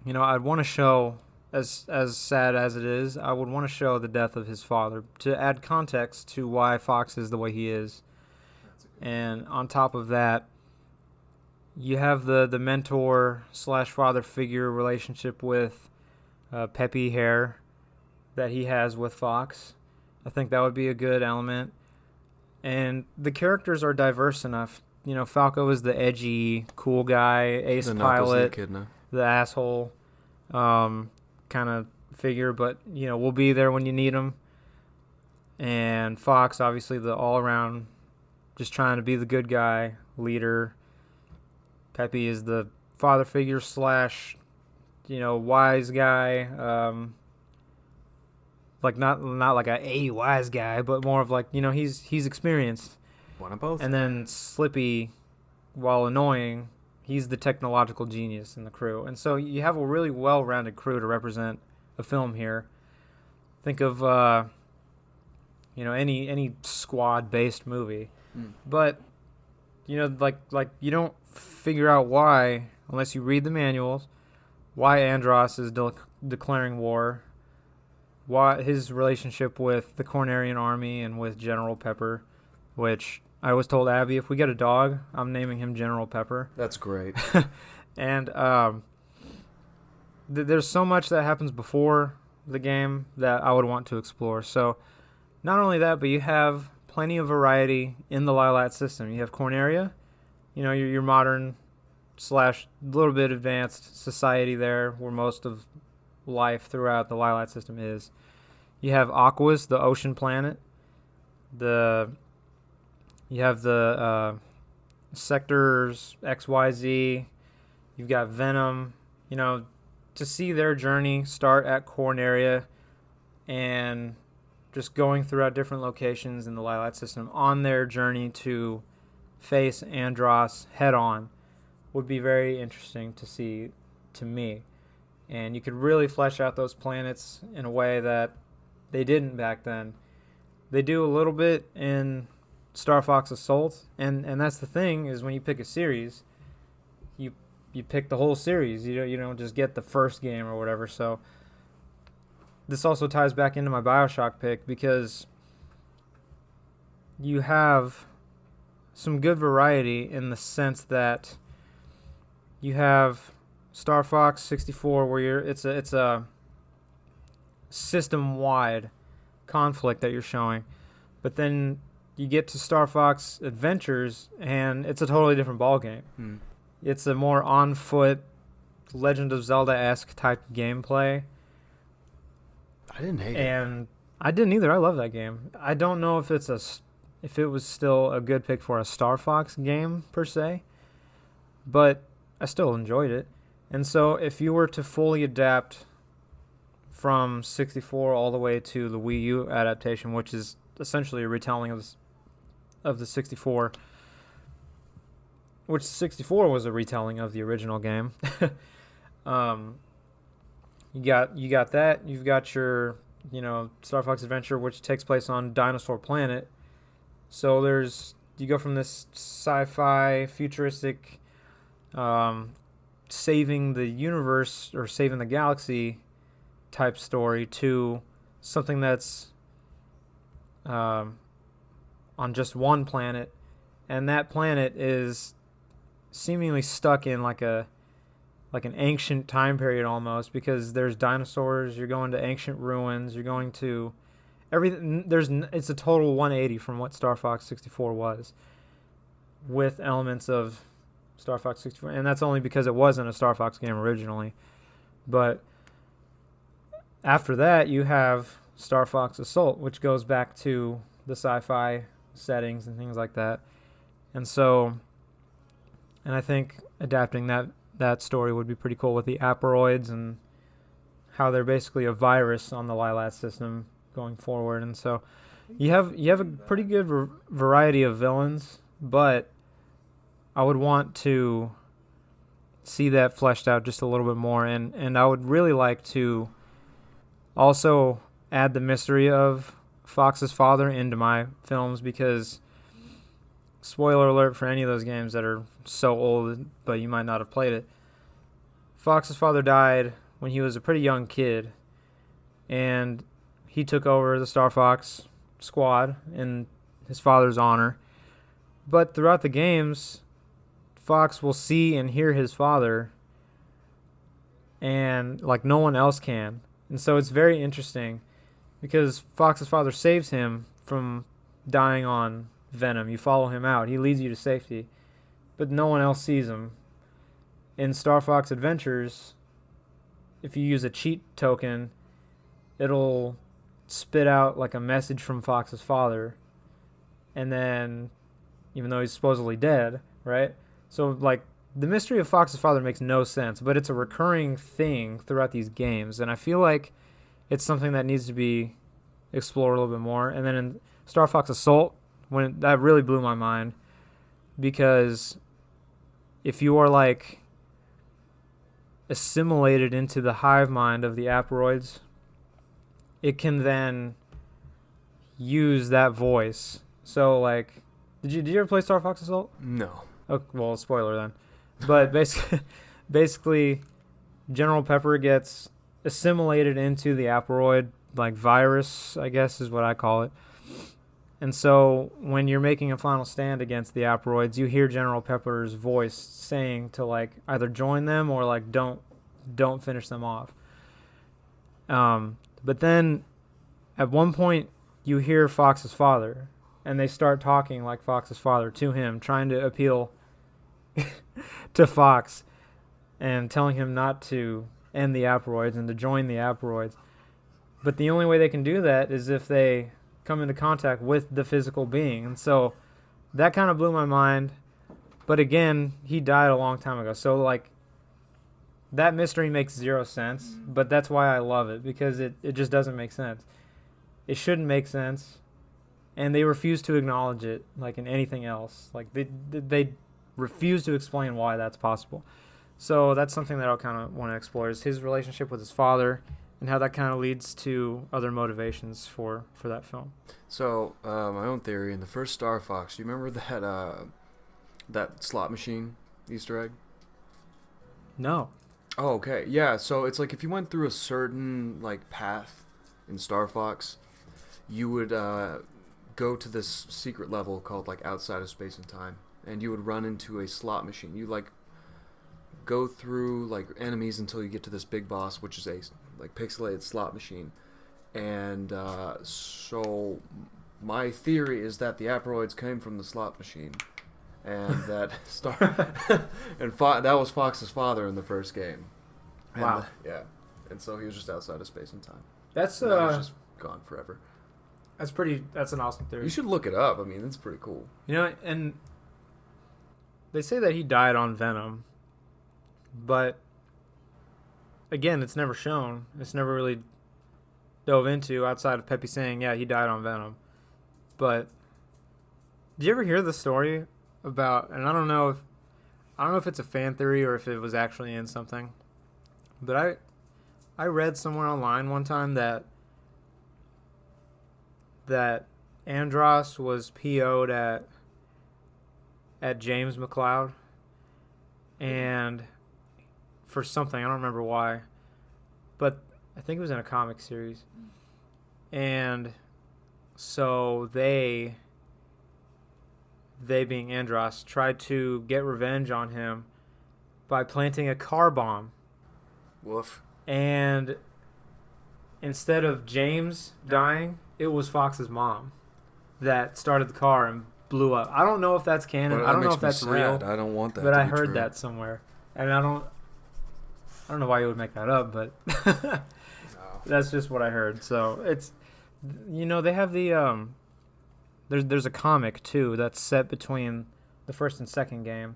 Speaker 1: you know, I'd want to show, as sad as it is, I would want to show the death of his father to add context to why Fox is the way he is. And on top of that, you have the mentor / father figure relationship with Peppy Hare that he has with Fox. I think that would be a good element. And the characters are diverse enough. You know, Falco is the edgy, cool guy, ace
Speaker 2: The Knuckles
Speaker 1: pilot,
Speaker 2: Echidna.
Speaker 1: the asshole kind of figure, but, you know, we'll be there when you need him. And Fox, obviously, the all-around, just trying to be the good guy, leader. Peppy is the father figure / wise guy. Like not like a wise guy, but more of like, you know, he's experienced.
Speaker 2: One of both.
Speaker 1: And then Slippy, while annoying, he's the technological genius in the crew. And so you have a really well-rounded crew to represent a film here. Think of any squad-based movie. But you know, like you don't figure out why, unless you read the manuals, why Andross is declaring war, why his relationship with the Cornerian army and with General Pepper, which I always told Abby, if we get a dog, I'm naming him General Pepper.
Speaker 2: That's great.
Speaker 1: And there's so much that happens before the game that I would want to explore. So not only that, but you have plenty of variety in the Lylat system. You have Corneria, you know, your modern / little bit advanced society there where most of life throughout the Lylat system is. You have Aquas, the ocean planet. You have the sectors XYZ. You've got Venom. You know, to see their journey start at Corneria and just going throughout different locations in the Lylat system on their journey to face Andross head on would be very interesting to see to me. And you could really flesh out those planets in a way that they didn't back then. They do a little bit in Star Fox Assault, and that's the thing, is when you pick a series, you pick the whole series. You don't just get the first game or whatever. So this also ties back into my BioShock pick, because you have some good variety in the sense that you have Star Fox 64 where it's a system-wide conflict that you're showing, but then you get to Star Fox Adventures and it's a totally different ballgame. It's a more on-foot, Legend of Zelda-esque type gameplay.
Speaker 2: I didn't hate it.
Speaker 1: And I didn't either. I love that game. I don't know if it was still a good pick for a Star Fox game per se, but I still enjoyed it. And so if you were to fully adapt from 64 all the way to the Wii U adaptation, which is essentially a retelling of the 64, which 64 was a retelling of the original game. You got that. You've got your, Star Fox Adventure, which takes place on Dinosaur Planet. So you go from this sci-fi futuristic saving the universe or saving the galaxy type story to something that's on just one planet, and that planet is seemingly stuck in like an ancient time period almost, because there's dinosaurs. You're going to ancient ruins. You're going to everything. It's a total 180 from what Star Fox 64 was, with elements of Star Fox 64, and that's only because it wasn't a Star Fox game originally. But after that, you have Star Fox Assault, which goes back to the sci-fi settings and things like that. And I think adapting that story would be pretty cool with the Aporoids and how they're basically a virus on the Lylat system going forward. And so you have a pretty good variety of villains, but I would want to see that fleshed out just a little bit more, and I would really like to also add the mystery of Fox's father into my films, because spoiler alert for any of those games that are so old but you might not have played it, Fox's father died when he was a pretty young kid, and he took over the Star Fox squad in his father's honor. But throughout the games, Fox will see and hear his father, and like no one else can. And so it's very interesting, because Fox's father saves him from dying on Venom. You follow him out. He leads you to safety, but no one else sees him. In Star Fox Adventures, if you use a cheat token, it'll spit out like a message from Fox's father, and then, even though he's supposedly dead, right? So, like, the mystery of Fox's father makes no sense, but it's a recurring thing throughout these games, and I feel like it's something that needs to be explored a little bit more. And then in Star Fox Assault, that really blew my mind, because if you are, like, assimilated into the hive mind of the Aporoids, it can then use that voice. So, like, did you ever play Star Fox Assault?
Speaker 2: No.
Speaker 1: Oh, well, spoiler then. But basically, General Pepper gets assimilated into the Aporoid, like, virus, I guess is what I call it. And so when you're making a final stand against the Aporoids, you hear General Pepper's voice saying to, like, either join them or, like, don't finish them off. But then at one point you hear Fox's father, and they start talking like Fox's father to him, trying to appeal to Fox and telling him not to end the Aporoids and to join the Aporoids. But the only way they can do that is if they come into contact with the physical being. And so that kind of blew my mind. But again, he died a long time ago. So, like, that mystery makes zero sense, but that's why I love it, because it just doesn't make sense. It shouldn't make sense, and they refuse to acknowledge it, like in anything else. Like, they refuse to explain why that's possible. So that's something that I'll kind of want to explore, is his relationship with his father and how that kind of leads to other motivations for that film.
Speaker 2: So, my own theory, in the first Star Fox, you remember that slot machine Easter egg?
Speaker 1: No.
Speaker 2: Oh, okay. Yeah, so it's like if you went through a certain, like, path in Star Fox, you would go to this secret level called, like, Outside of Space and Time, and you would run into a slot machine. You, like, go through, like, enemies until you get to this big boss, which is a, like, pixelated slot machine. And so my theory is that the Aporoids came from the slot machine, and that that was Fox's father in the first game. And
Speaker 1: wow.
Speaker 2: Yeah, and so he was just outside of space and time.
Speaker 1: That's
Speaker 2: he was just gone forever.
Speaker 1: That's an awesome theory.
Speaker 2: You should look it up. I mean, it's pretty cool.
Speaker 1: You know, and they say that he died on Venom, but again, it's never shown. It's never really dove into, outside of Peppy saying, yeah, he died on Venom. But did you ever hear the story about, and I don't know if it's a fan theory or if it was actually in something, but I read somewhere online one time that Andros was PO'd at James McCloud, and for something. I don't remember why, but I think it was in a comic series. And so they being Andros, tried to get revenge on him by planting a car bomb.
Speaker 2: Woof.
Speaker 1: And instead of James dying, it was Fox's mom that started the car and blew up. I don't know if that's canon.
Speaker 2: Well,
Speaker 1: I don't know
Speaker 2: makes
Speaker 1: if
Speaker 2: me
Speaker 1: that's real.
Speaker 2: sad. I don't want that
Speaker 1: But
Speaker 2: to
Speaker 1: I
Speaker 2: be
Speaker 1: heard
Speaker 2: true.
Speaker 1: that somewhere. And I don't know why you would make that up, but
Speaker 2: No.
Speaker 1: that's just what I heard. So it's, they have the there's a comic too that's set between the first and second game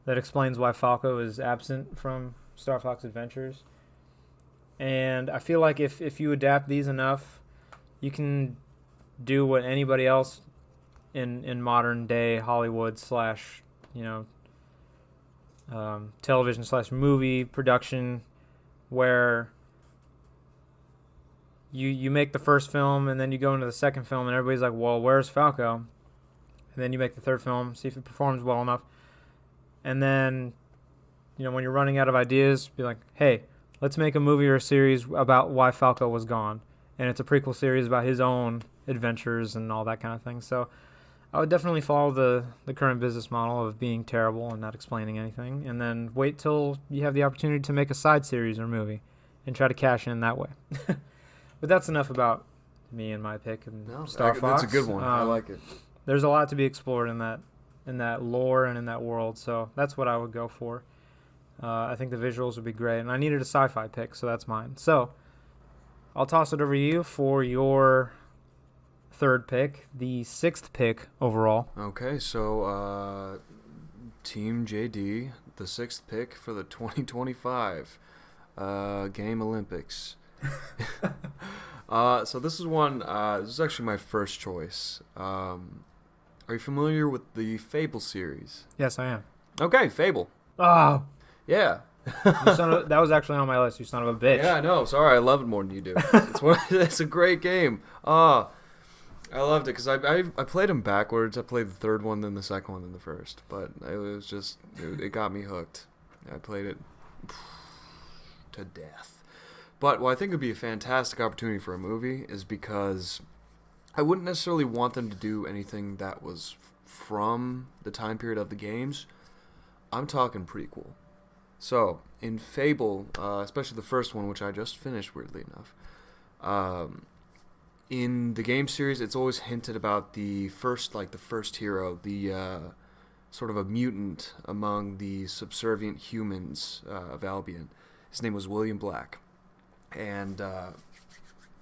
Speaker 1: that explains why Falco is absent from Star Fox Adventures. And I feel like if you adapt these enough, you can do what anybody else in modern day Hollywood / television / movie production, where you make the first film and then you go into the second film and everybody's like, well, where's Falco? And then you make the third film, see if it performs well enough. And then, when you're running out of ideas, be like, hey, let's make a movie or a series about why Falco was gone. And it's a prequel series about his own adventures and all that kind of thing. So I would definitely follow the current business model of being terrible and not explaining anything, and then wait till you have the opportunity to make a side series or movie and try to cash in that way. But that's enough about me and my pick and Star Fox.
Speaker 2: That's a good one. I like it.
Speaker 1: There's a lot to be explored in that lore and in that world, so that's what I would go for. I think the visuals would be great, and I needed a sci-fi pick, so that's mine. So I'll toss it over to you for your third pick, the sixth pick overall.
Speaker 2: Okay, so Team JD, the sixth pick for the 2025 Game Olympics. So this is one. This is actually my first choice. Are you familiar with the Fable series?
Speaker 1: Yes, I am.
Speaker 2: Okay, Fable.
Speaker 1: Oh,
Speaker 2: Yeah.
Speaker 1: that was actually on my list, you son of a bitch.
Speaker 2: Yeah, I know. Sorry, I love it more than you do. It's a great game. I loved it because I played them backwards. I played the third one, then the second one, then the first. But it was just, it got me hooked. I played it to death. But what I think would be a fantastic opportunity for a movie is because I wouldn't necessarily want them to do anything that was from the time period of the games. I'm talking prequel. So, in Fable, especially the first one, which I just finished, weirdly enough, in the game series, it's always hinted about the first hero, the sort of a mutant among the subservient humans of Albion. His name was William Black. And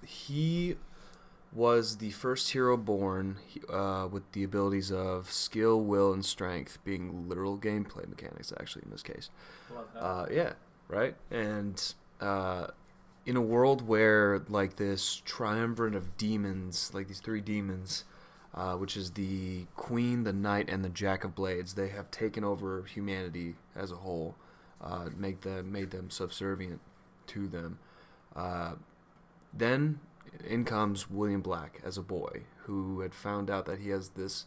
Speaker 2: he was the first hero born with the abilities of skill, will, and strength, being literal gameplay mechanics, actually, in this case. Yeah, right? And in a world where, like, this triumvirate of demons, like these three demons, which is the Queen, the Knight, and the Jack of Blades, they have taken over humanity as a whole, made them subservient to them. Then in comes William Black as a boy who had found out that he has this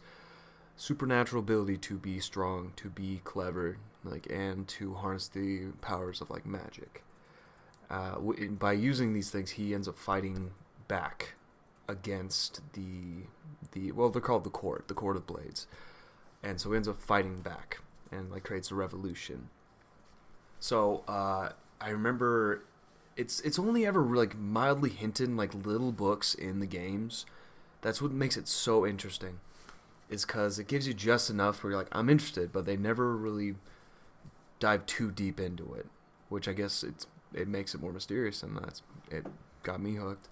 Speaker 2: supernatural ability to be strong, to be clever, and to harness the powers of magic. By using these things, he ends up fighting back against the they're called the Court of Blades, and so he ends up fighting back and creates a revolution. So I remember. It's only ever mildly hinted in little books in the games. That's what makes it so interesting. Is because it gives you just enough where you're I'm interested, but they never really dive too deep into it, which I guess it makes it more mysterious, and it got me hooked.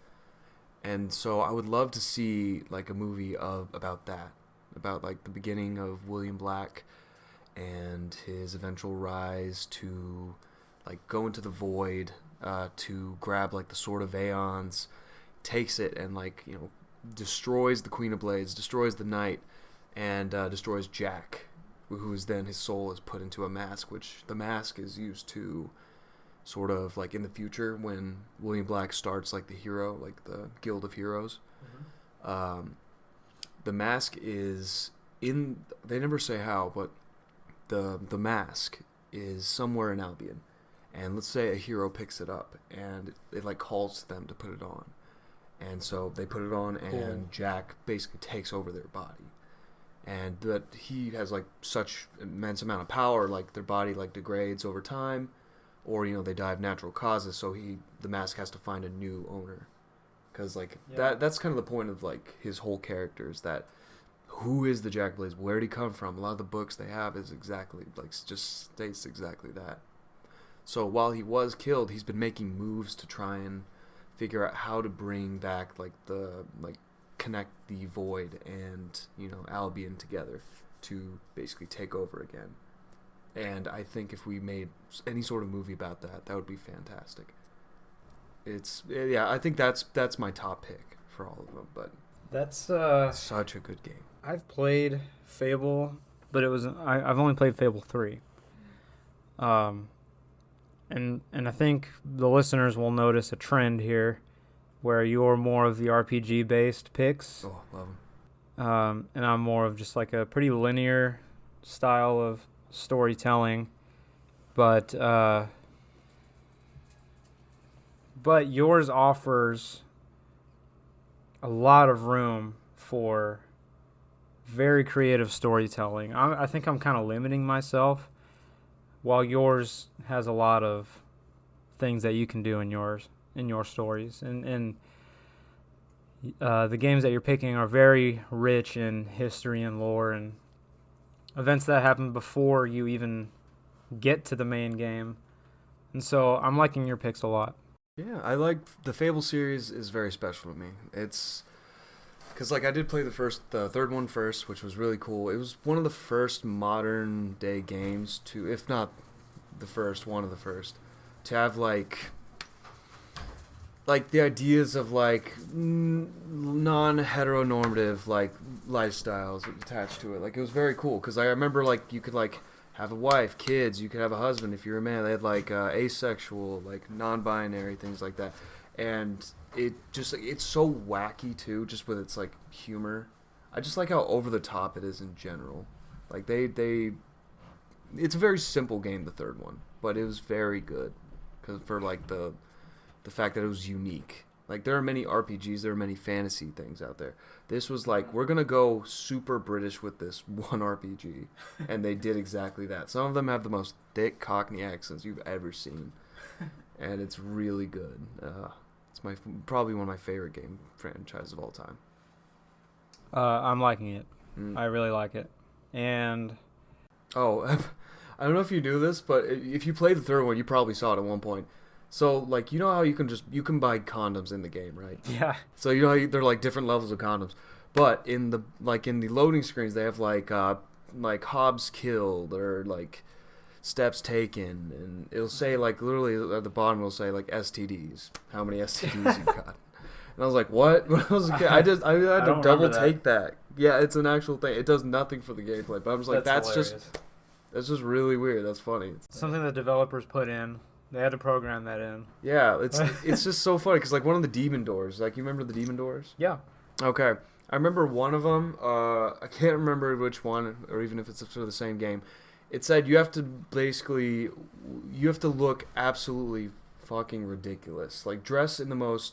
Speaker 2: And so I would love to see a movie about that, about the beginning of William Black and his eventual rise to go into the void. To grab the Sword of Aeons, takes it and destroys the Queen of Blades, destroys the Knight, and destroys Jack, who's then his soul is put into a mask, which the mask is used to sort of in the future when William Black starts the hero, the Guild of Heroes. Mm-hmm. The mask is in. They never say how, but the mask is somewhere in Albion. And let's say a hero picks it up and it like calls to them to put it on. And so they put it on and Jack basically takes over their body. And that he has like such immense amount of power, like their body like degrades over time, or they die of natural causes. So the mask has to find a new owner, because like that's kind of the point of like his whole character is that who is the Jack Blaze? Where did he come from? A lot of the books they have is exactly like just states exactly that. So while he was killed, he's been making moves to try and figure out how to bring back like connect the Void and Albion together to basically take over again. And I think if we made any sort of movie about that, that would be fantastic. I think that's my top pick for all of them. But
Speaker 1: that's
Speaker 2: such a good game.
Speaker 1: I've played Fable, but I've only played Fable 3. And I think the listeners will notice a trend here where you're more of the RPG-based picks.
Speaker 2: Oh, love them.
Speaker 1: And I'm more of just like a pretty linear style of storytelling. But yours offers a lot of room for very creative storytelling. I think I'm kind of limiting myself, while yours has a lot of things that you can do in your stories. And the games that you're picking are very rich in history and lore and events that happen before you even get to the main game. And so I'm liking your picks a lot.
Speaker 2: Yeah, I like the Fable series is very special to me. It's because like I did play the third one first, which was really cool. It was one of the first modern day games to, if not the first, one of the first, to have like the ideas of like non-heteronormative like lifestyles attached to it. Like it was very cool because I remember like you could like have a wife, kids, you could have a husband if you're a man. They had like asexual, like non-binary, things like that. And it's so wacky too, just with its like humor. I just like how over the top it is in general. Like it's a very simple game, the third one, but it was very good because for like the fact that it was unique. Like there are many RPGs, there are many fantasy things out there. This was like, we're gonna go super British with this one RPG, and they did exactly that. Some of them have the most thick Cockney accents you've ever seen, and it's really good. It's probably one of my favorite game franchises of all time.
Speaker 1: I'm liking it. I really like it. And
Speaker 2: I don't know if you do this, but if you play the third one, you probably saw it at one point. So like how you can buy condoms in the game, right?
Speaker 1: Yeah.
Speaker 2: So how they're like different levels of condoms, but in the loading screens they have like Hobbs killed or like steps taken, and it'll say like literally at the bottom it'll say like STDs, how many STDs you got. And I was like, what? When I was a kid, I had to double take that. Yeah, it's an actual thing. It does nothing for the gameplay, but I was like, that's just really weird. That's funny.
Speaker 1: Something the developers put in. They had to program that in.
Speaker 2: Yeah, it's just so funny because like one of the demon doors, like you remember the demon doors?
Speaker 1: Yeah.
Speaker 2: Okay, I remember one of them. I can't remember which one, or even if it's sort of the same game. It said you have to look absolutely fucking ridiculous, like dress in the most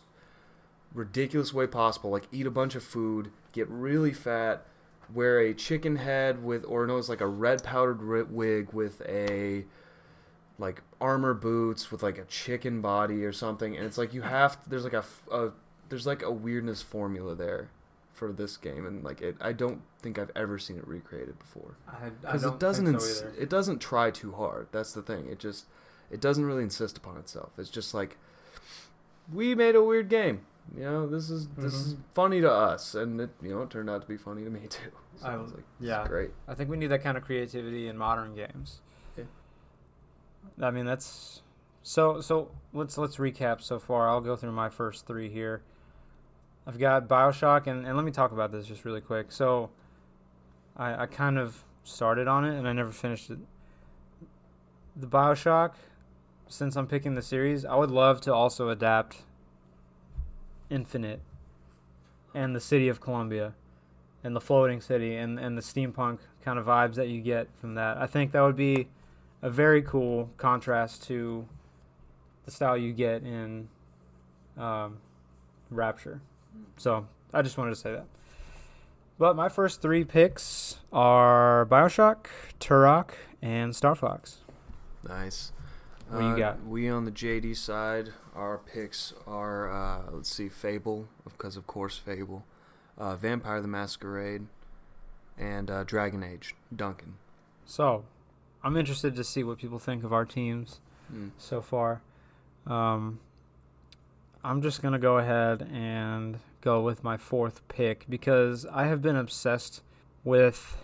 Speaker 2: ridiculous way possible, like eat a bunch of food, get really fat, wear a chicken head it's like a red powdered wig with a like armor boots with like a chicken body or something, and it's like there's like a weirdness formula there for this game, and like I don't think I've ever seen it recreated before because it doesn't try too hard. That's the thing. It doesn't really insist upon itself. It's just like, we made a weird game. This is funny to us, and it turned out to be funny to me too. So I was like, yeah, great.
Speaker 1: I think we need that kind of creativity in modern games. I mean, that's so let's recap so far. I'll go through my first three here. I've got BioShock, and let me talk about this just really quick. So I kind of started on it and I never finished it. The BioShock, since I'm picking the series, I would love to also adapt Infinite and the City of Columbia and the floating city and the steampunk kind of vibes that you get from that. I think that would be a very cool contrast to the style you get in Rapture. So I just wanted to say that. But my first 3 picks are BioShock, Turok, and Star Fox.
Speaker 2: Nice.
Speaker 1: What you got?
Speaker 2: We on the JD side, our picks are, Fable, because of course Fable, Vampire the Masquerade, and Dragon Age, Duncan.
Speaker 1: So I'm interested to see what people think of our teams so far. I'm just going to go ahead and go with my 4th pick because I have been obsessed with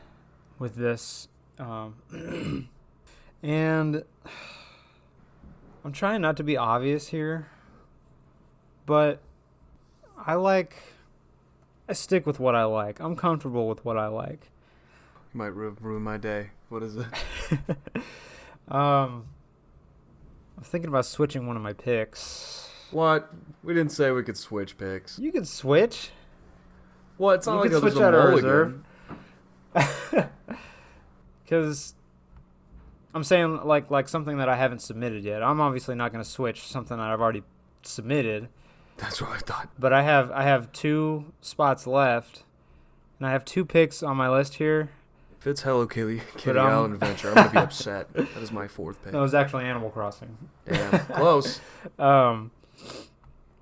Speaker 1: this. And I'm trying not to be obvious here, but I stick with what I like. I'm comfortable with what I like.
Speaker 2: You might ruin my day. What is it?
Speaker 1: I'm thinking about switching one of my picks.
Speaker 2: What? We didn't say we could switch picks.
Speaker 1: You could switch.
Speaker 2: Well, it's not
Speaker 1: You
Speaker 2: like
Speaker 1: could
Speaker 2: there's
Speaker 1: switch
Speaker 2: a
Speaker 1: out of
Speaker 2: mulligan.
Speaker 1: reserve. Because I'm saying like something that I haven't submitted yet. I'm obviously not going to switch something that I've already submitted.
Speaker 2: That's what I thought.
Speaker 1: But I have 2 spots left, and I have 2 picks on my list here.
Speaker 2: If it's Hello Kitty
Speaker 1: But,
Speaker 2: Island Adventure, I'm going to be upset. That is my 4th pick.
Speaker 1: No, it was actually Animal Crossing.
Speaker 2: Damn, close.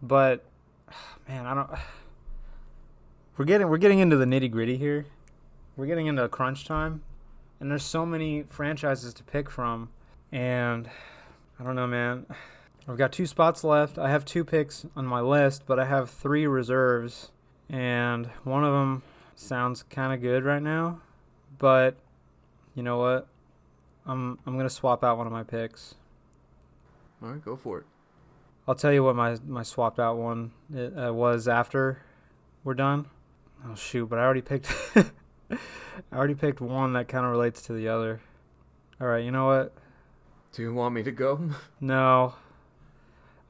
Speaker 1: But man, I don't. We're getting into the nitty gritty here. We're getting into crunch time, and there's so many franchises to pick from, and I don't know, man. I've got 2 spots left. I have 2 picks on my list, but I have 3 reserves, and one of them sounds kind of good right now. But you know what? I'm gonna swap out one of my picks.
Speaker 2: All right, go for it.
Speaker 1: I'll tell you what my swapped out one was after we're done. Oh shoot! But I already picked. I already picked one that kind of relates to the other. All right, you know what?
Speaker 2: Do you want me to go?
Speaker 1: No.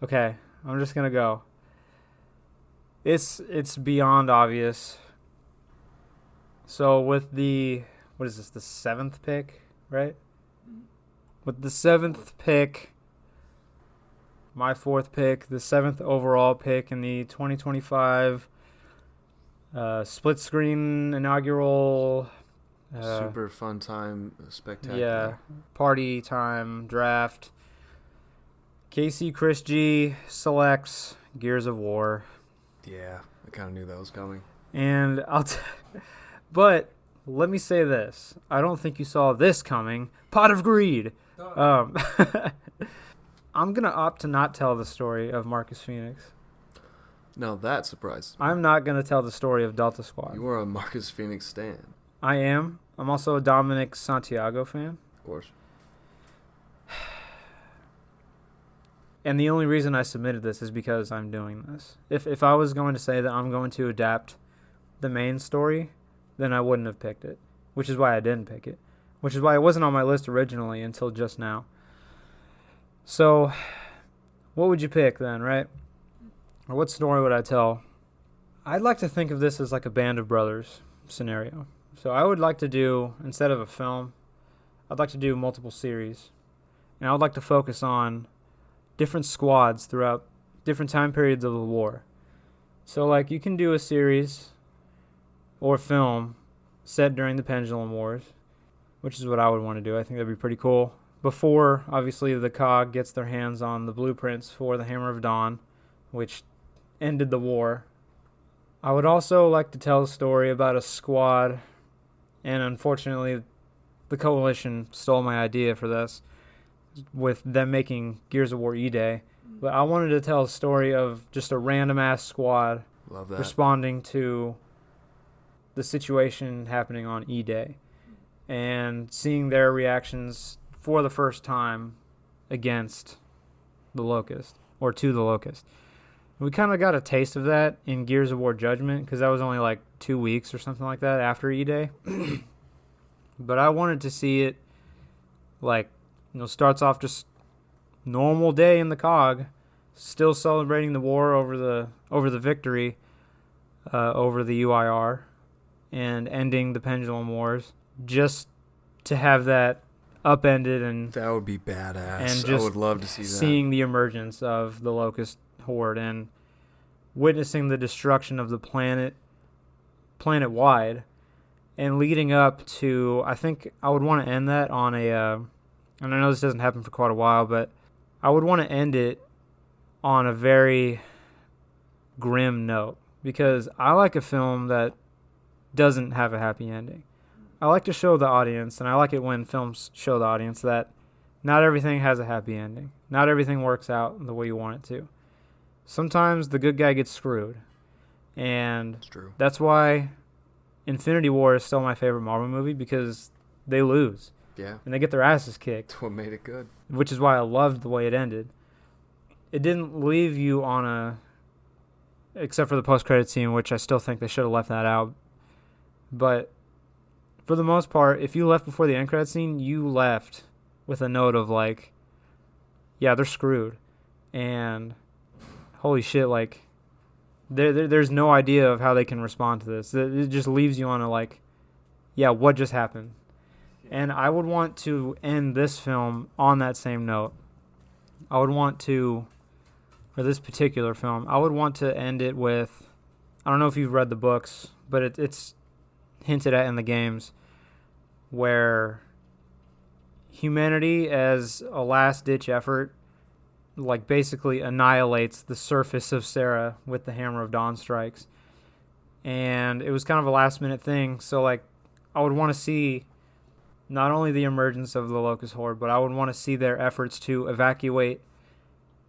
Speaker 1: Okay, I'm just gonna go. It's beyond obvious. So with the what is this? The 7th pick, right? With the 7th pick. My 4th pick, the 7th overall pick in the 2025 split screen inaugural
Speaker 2: Super fun time, spectacular.
Speaker 1: Yeah, party time draft. Casey Chris G selects Gears of War.
Speaker 2: Yeah, I kind of knew that was coming.
Speaker 1: And but let me say this. I don't think you saw this coming. Pot of Greed. I'm going to opt to not tell the story of Marcus Phoenix.
Speaker 2: Now that surprised me.
Speaker 1: I'm not going to tell the story of Delta Squad.
Speaker 2: You are a Marcus Phoenix stan.
Speaker 1: I am. I'm also a Dominic Santiago fan.
Speaker 2: Of course.
Speaker 1: And the only reason I submitted this is because I'm doing this. If I was going to say that I'm going to adapt the main story, then I wouldn't have picked it. Which is why I didn't pick it. Which is why it wasn't on my list originally until just now. So, what would you pick then, right? Or what story would I tell? I'd like to think of this as like a Band of Brothers scenario. So I would like to do, instead of a film, I'd like to do multiple series. And I would like to focus on different squads throughout different time periods of the war. So like you can do a series or film set during the Pendulum Wars, which is what I would want to do. I think that'd be pretty cool. Before, obviously, the COG gets their hands on the blueprints for the Hammer of Dawn, which ended the war. I would also like to tell a story about a squad, and unfortunately, the Coalition stole my idea for this, with them making Gears of War E-Day. But I wanted to tell a story of just a random-ass squad
Speaker 2: Love that.
Speaker 1: responding to the situation happening on E-Day and seeing their reactions for the first time against the Locust, or to the Locust. We kind of got a taste of that in Gears of War Judgment, because that was only like 2 weeks or something like that after E-Day. But I wanted to see it, like, starts off just normal day in the COG, still celebrating the war over the victory over the UIR, and ending the Pendulum Wars, just to have that upended and
Speaker 2: That would be badass.
Speaker 1: And
Speaker 2: I
Speaker 1: just
Speaker 2: would love to see that.
Speaker 1: seeing the emergence of the locust horde and witnessing the destruction of the planet-wide, and leading up to, I think I would want to end that on and I know this doesn't happen for quite a while, but I would want to end it on a very grim note, because I like a film that doesn't have a happy ending. I like to show the audience, and I like it when films show the audience that not everything has a happy ending. Not everything works out the way you want it to. Sometimes the good guy gets screwed. And
Speaker 2: It's true.
Speaker 1: that's why Infinity War is still my favorite Marvel movie, because they lose.
Speaker 2: Yeah.
Speaker 1: And they get their asses kicked,
Speaker 2: That's what made it good.
Speaker 1: which is why I loved the way it ended. It didn't leave you on except for the post-credit scene, which I still think they should have left that out. But for the most part, if you left before the end credit scene, you left with a note of like, yeah, they're screwed. And holy shit, like, there's no idea of how they can respond to this. It just leaves you on a like, yeah, what just happened? And I would want to end this film on that same note. I would want to, for this particular film, I would want to end it with, I don't know if you've read the books, but it's hinted at in the games, where humanity, as a last-ditch effort, like basically annihilates the surface of Sarah with the Hammer of Dawn strikes. And it was kind of a last-minute thing, so like I would want to see not only the emergence of the Locust Horde, but I would want to see their efforts to evacuate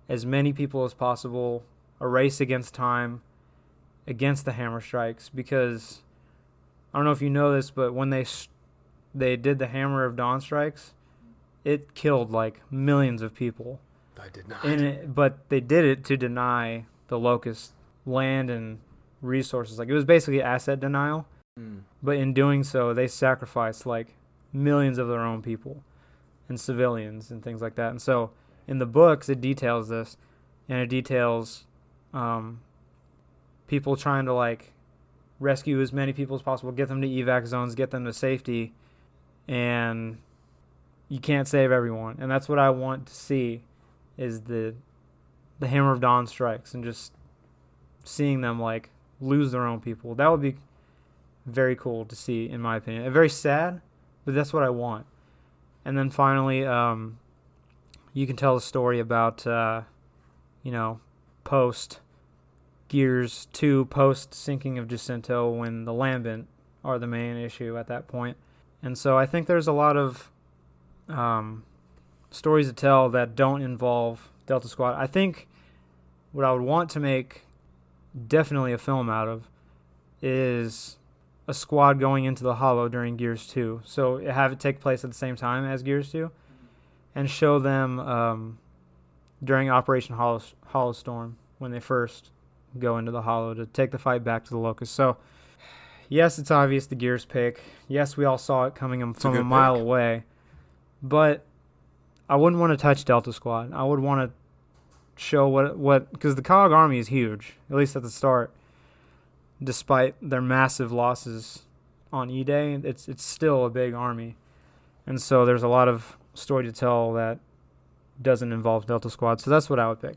Speaker 1: as many people as possible, a race against time, against the Hammer strikes, because I don't know if you know this, but when they did the Hammer of Dawn strikes, it killed like millions of people.
Speaker 2: I did not.
Speaker 1: But they did it to deny the Locust land and resources. Like, it was basically asset denial. But in doing so, they sacrificed like millions of their own people and civilians and things like that. And so in the books, it details this, and it details people trying to like rescue as many people as possible, get them to evac zones, get them to safety, and you can't save everyone. And that's what I want to see, is the Hammer of Dawn strikes, and just seeing them like lose their own people. That would be very cool to see, in my opinion. And very sad, but that's what I want. And then finally, you can tell the story about, post Gears 2, post sinking of Jacinto, when the Lambent are the main issue at that point. And so I think there's a lot of stories to tell that don't involve Delta Squad. I think what I would want to make definitely a film out of is a squad going into the Hollow during Gears 2. So have it take place at the same time as Gears 2, and show them during Operation Hollow Storm, when they first go into the Hollow to take the fight back to the Locust. So yes, it's obvious the Gears pick. Yes, we all saw it coming from a mile away. But I wouldn't want to touch Delta Squad. I would want to show what because the COG army is huge, at least at the start. Despite their massive losses on E-Day, it's still a big army. And so there's a lot of story to tell that doesn't involve Delta Squad. So that's what I would pick.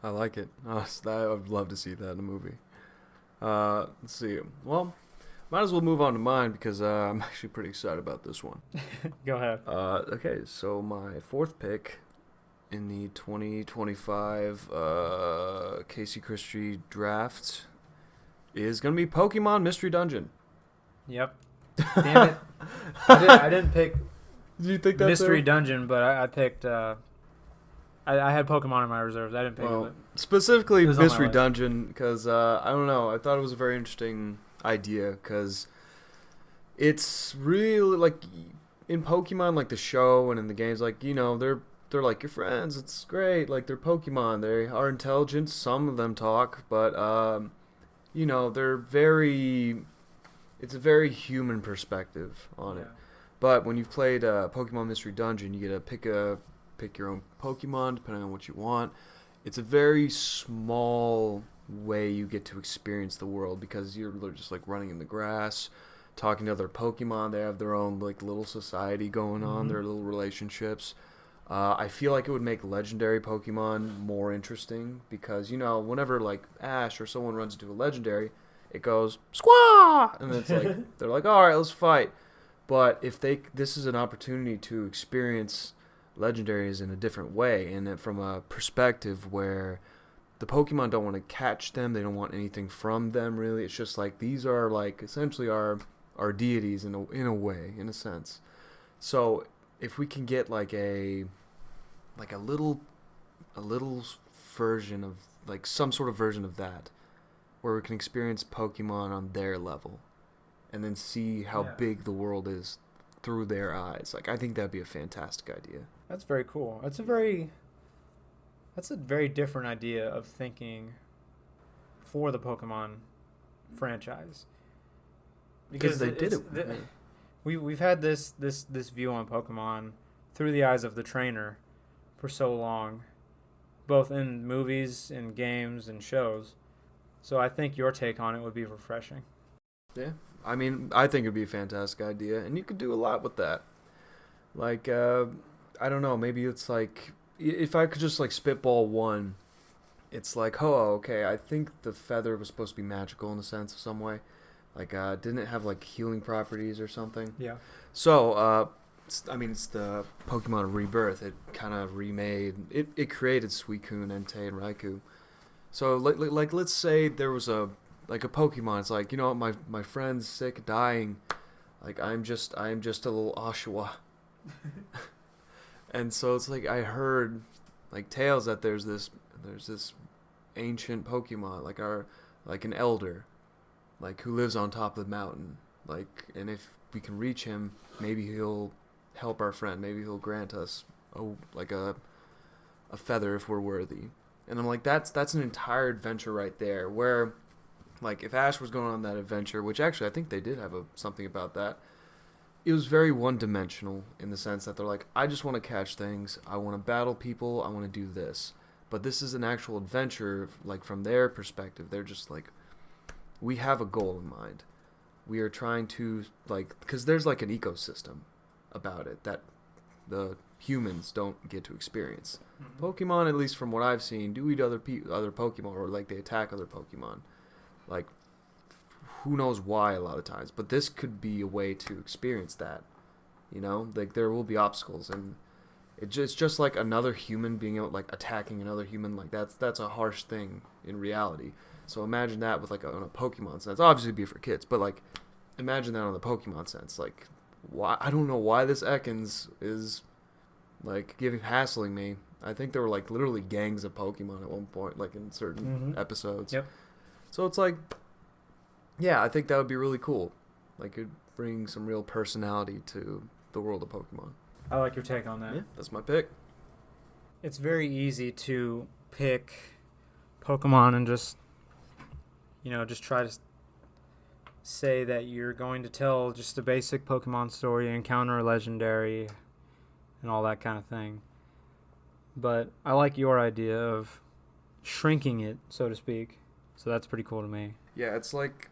Speaker 2: I like it. I would love to see that in a movie. Let's see. Well, might as well move on to mine, because I'm actually pretty excited about this one.
Speaker 1: Go ahead.
Speaker 2: Okay, so my fourth pick in the 2025 Casey Christie draft is going to be Pokemon Mystery Dungeon.
Speaker 1: Yep. Damn it. I didn't pick
Speaker 2: Did you think that
Speaker 1: Mystery Dungeon, but I picked... I had Pokemon in my reserves. I didn't pick it.
Speaker 2: Specifically
Speaker 1: It was on my
Speaker 2: Mystery
Speaker 1: list.
Speaker 2: Dungeon, because, I don't know, I thought it was a very interesting idea, because it's really, like, in Pokemon, like the show and in the games, like, they're like your friends. It's great. Like, they're Pokemon. They are intelligent. Some of them talk, but, they're it's a very human perspective on it. But when you've played Pokemon Mystery Dungeon, you get to pick your own Pokemon depending on what you want. It's a very small way you get to experience the world, because you're just like running in the grass. talking to other Pokemon. They have their own like little society going on, their little relationships. I feel like it would make legendary Pokemon more interesting because, you know, whenever like Ash or someone runs into a legendary, it goes squaw, and it's like they're like, all right, let's fight. But if this is an opportunity to experience legendaries in a different way, and from a perspective where the Pokemon don't want to catch them, they don't want anything from them really. It's just like these are like essentially our deities in a way, in a sense. So if we can get like a little version of like some sort of version of that, where we can experience Pokemon on their level, and then see how big the world is through their eyes. Like I think that'd be a fantastic idea.
Speaker 1: That's very cool. That's a very different idea of thinking for the Pokemon franchise.
Speaker 2: Because they did it.
Speaker 1: We've had this view on Pokemon through the eyes of the trainer for so long, both in movies, in games, and shows. So I think your take on it would be refreshing.
Speaker 2: Yeah. I mean, I think it'd be a fantastic idea, and you could do a lot with that. Like, I don't know, maybe it's like, if I could just like spitball one, it's like, oh, okay, I think the feather was supposed to be magical in a sense of some way. Like, didn't it have like healing properties or something?
Speaker 1: Yeah.
Speaker 2: So, it's the Pokemon Rebirth. It kind of remade, it created Suicune, Entei, and Raikou. So, like, let's say there was a Pokemon. It's like, you know what, my friend's sick, dying. Like, I am just a little Oshawott. And so it's like I heard like tales that there's this ancient Pokemon, like an elder, like who lives on top of the mountain. Like, and if we can reach him, maybe he'll help our friend. Maybe he'll grant us a feather if we're worthy. And I'm like, that's an entire adventure right there. Where, like, if Ash was going on that adventure, which actually I think they did have something about that. It was very one-dimensional in the sense that they're like, I just want to catch things, I want to battle people, I want to do this. But this is an actual adventure, like, from their perspective. They're just like, we have a goal in mind. We are trying to, like, because there's, like, an ecosystem about it that the humans don't get to experience. Mm-hmm. Pokemon, at least from what I've seen, do eat other Pokemon, or, like, they attack other Pokemon. Like, who knows why a lot of times, but this could be a way to experience that, you know, like there will be obstacles, and it's just like another human being able, like, attacking another human, like that's a harsh thing in reality. So imagine that with like on a Pokemon sense. Obviously it'd be for kids, but like imagine that on the Pokemon sense. Like, why, I don't know why this Ekans is like hassling me. I think there were like literally gangs of Pokemon at one point, like in certain episodes.
Speaker 1: Yep.
Speaker 2: So it's like, yeah, I think that would be really cool. Like, it'd bring some real personality to the world of Pokemon.
Speaker 1: I like your take on that.
Speaker 2: Yeah, that's my pick.
Speaker 1: It's very easy to pick Pokemon and just try to say that you're going to tell just a basic Pokemon story, encounter a legendary, and all that kind of thing. But I like your idea of shrinking it, so to speak. So that's pretty cool to me.
Speaker 2: Yeah, it's like,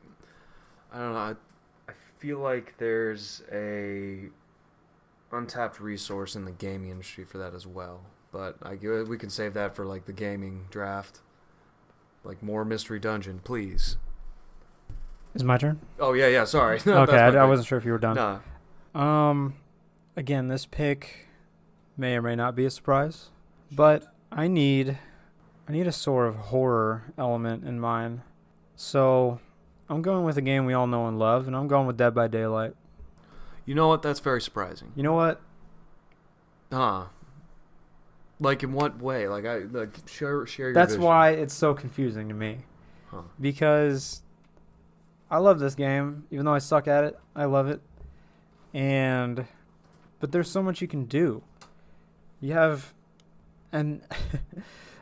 Speaker 2: I don't know, I feel like there's a untapped resource in the gaming industry for that as well. But we can save that for like the gaming draft. Like, more Mystery Dungeon, please.
Speaker 1: Is it my turn?
Speaker 2: Oh, yeah, sorry.
Speaker 1: Okay, I wasn't sure if you were done.
Speaker 2: Nah.
Speaker 1: Again, this pick may or may not be a surprise, but I need a sort of horror element in mine. So I'm going with a game we all know and love, and I'm going with Dead by Daylight.
Speaker 2: You know what? That's very surprising.
Speaker 1: You know what?
Speaker 2: Like, in what way? Like, share your
Speaker 1: That's
Speaker 2: vision.
Speaker 1: why it's so confusing to me.
Speaker 2: Huh.
Speaker 1: Because I love this game, even though I suck at it. I love it. But there's so much you can do. You have, and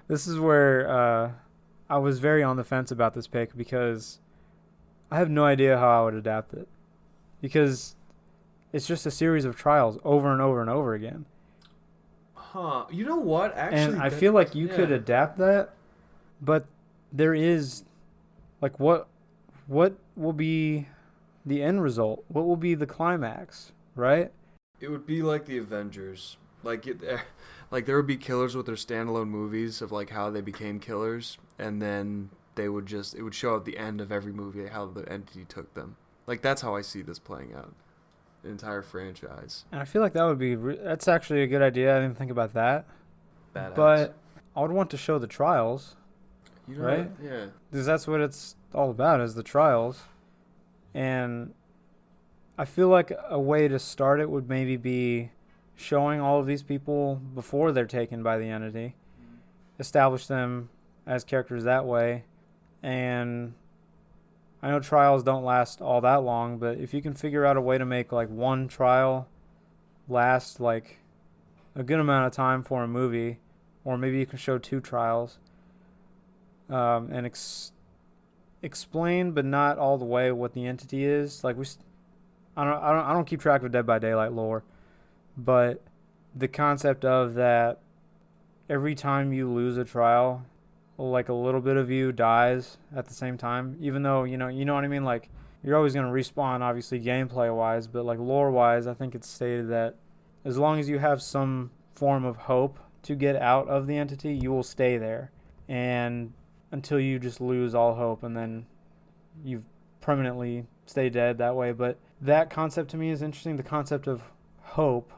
Speaker 1: this is where I was very on the fence about this pick because I have no idea how I would adapt it. Because it's just a series of trials over and over and over again.
Speaker 2: Huh. You know what? Actually,
Speaker 1: and I feel like you could adapt that, but there is, like, what will be the end result? What will be the climax, right?
Speaker 2: It would be like the Avengers. Like there would be killers with their standalone movies of like how they became killers, and then it would show at the end of every movie how the entity took them. Like that's how I see this playing out, the entire franchise.
Speaker 1: And I feel like that would be that's actually a good idea. I didn't think about that.
Speaker 2: Badass.
Speaker 1: But I would want to show the trials, right?
Speaker 2: Yeah.
Speaker 1: Because that's what it's all about, is the trials. And I feel like a way to start it would maybe be showing all of these people before they're taken by the entity, establish them as characters that way. And I know trials don't last all that long, but if you can figure out a way to make like one trial last like a good amount of time for a movie, or maybe you can show 2 trials, and explain, but not all the way, what the entity is. Like I don't keep track of Dead by Daylight lore, but the concept of that every time you lose a trial, like a little bit of you dies at the same time, even though you know what I mean. Like you're always gonna respawn, obviously gameplay wise, but like lore wise, I think it's stated that as long as you have some form of hope to get out of the entity, you will stay there, and until you just lose all hope, and then you've permanently stay dead that way. But that concept to me is interesting, the concept of hope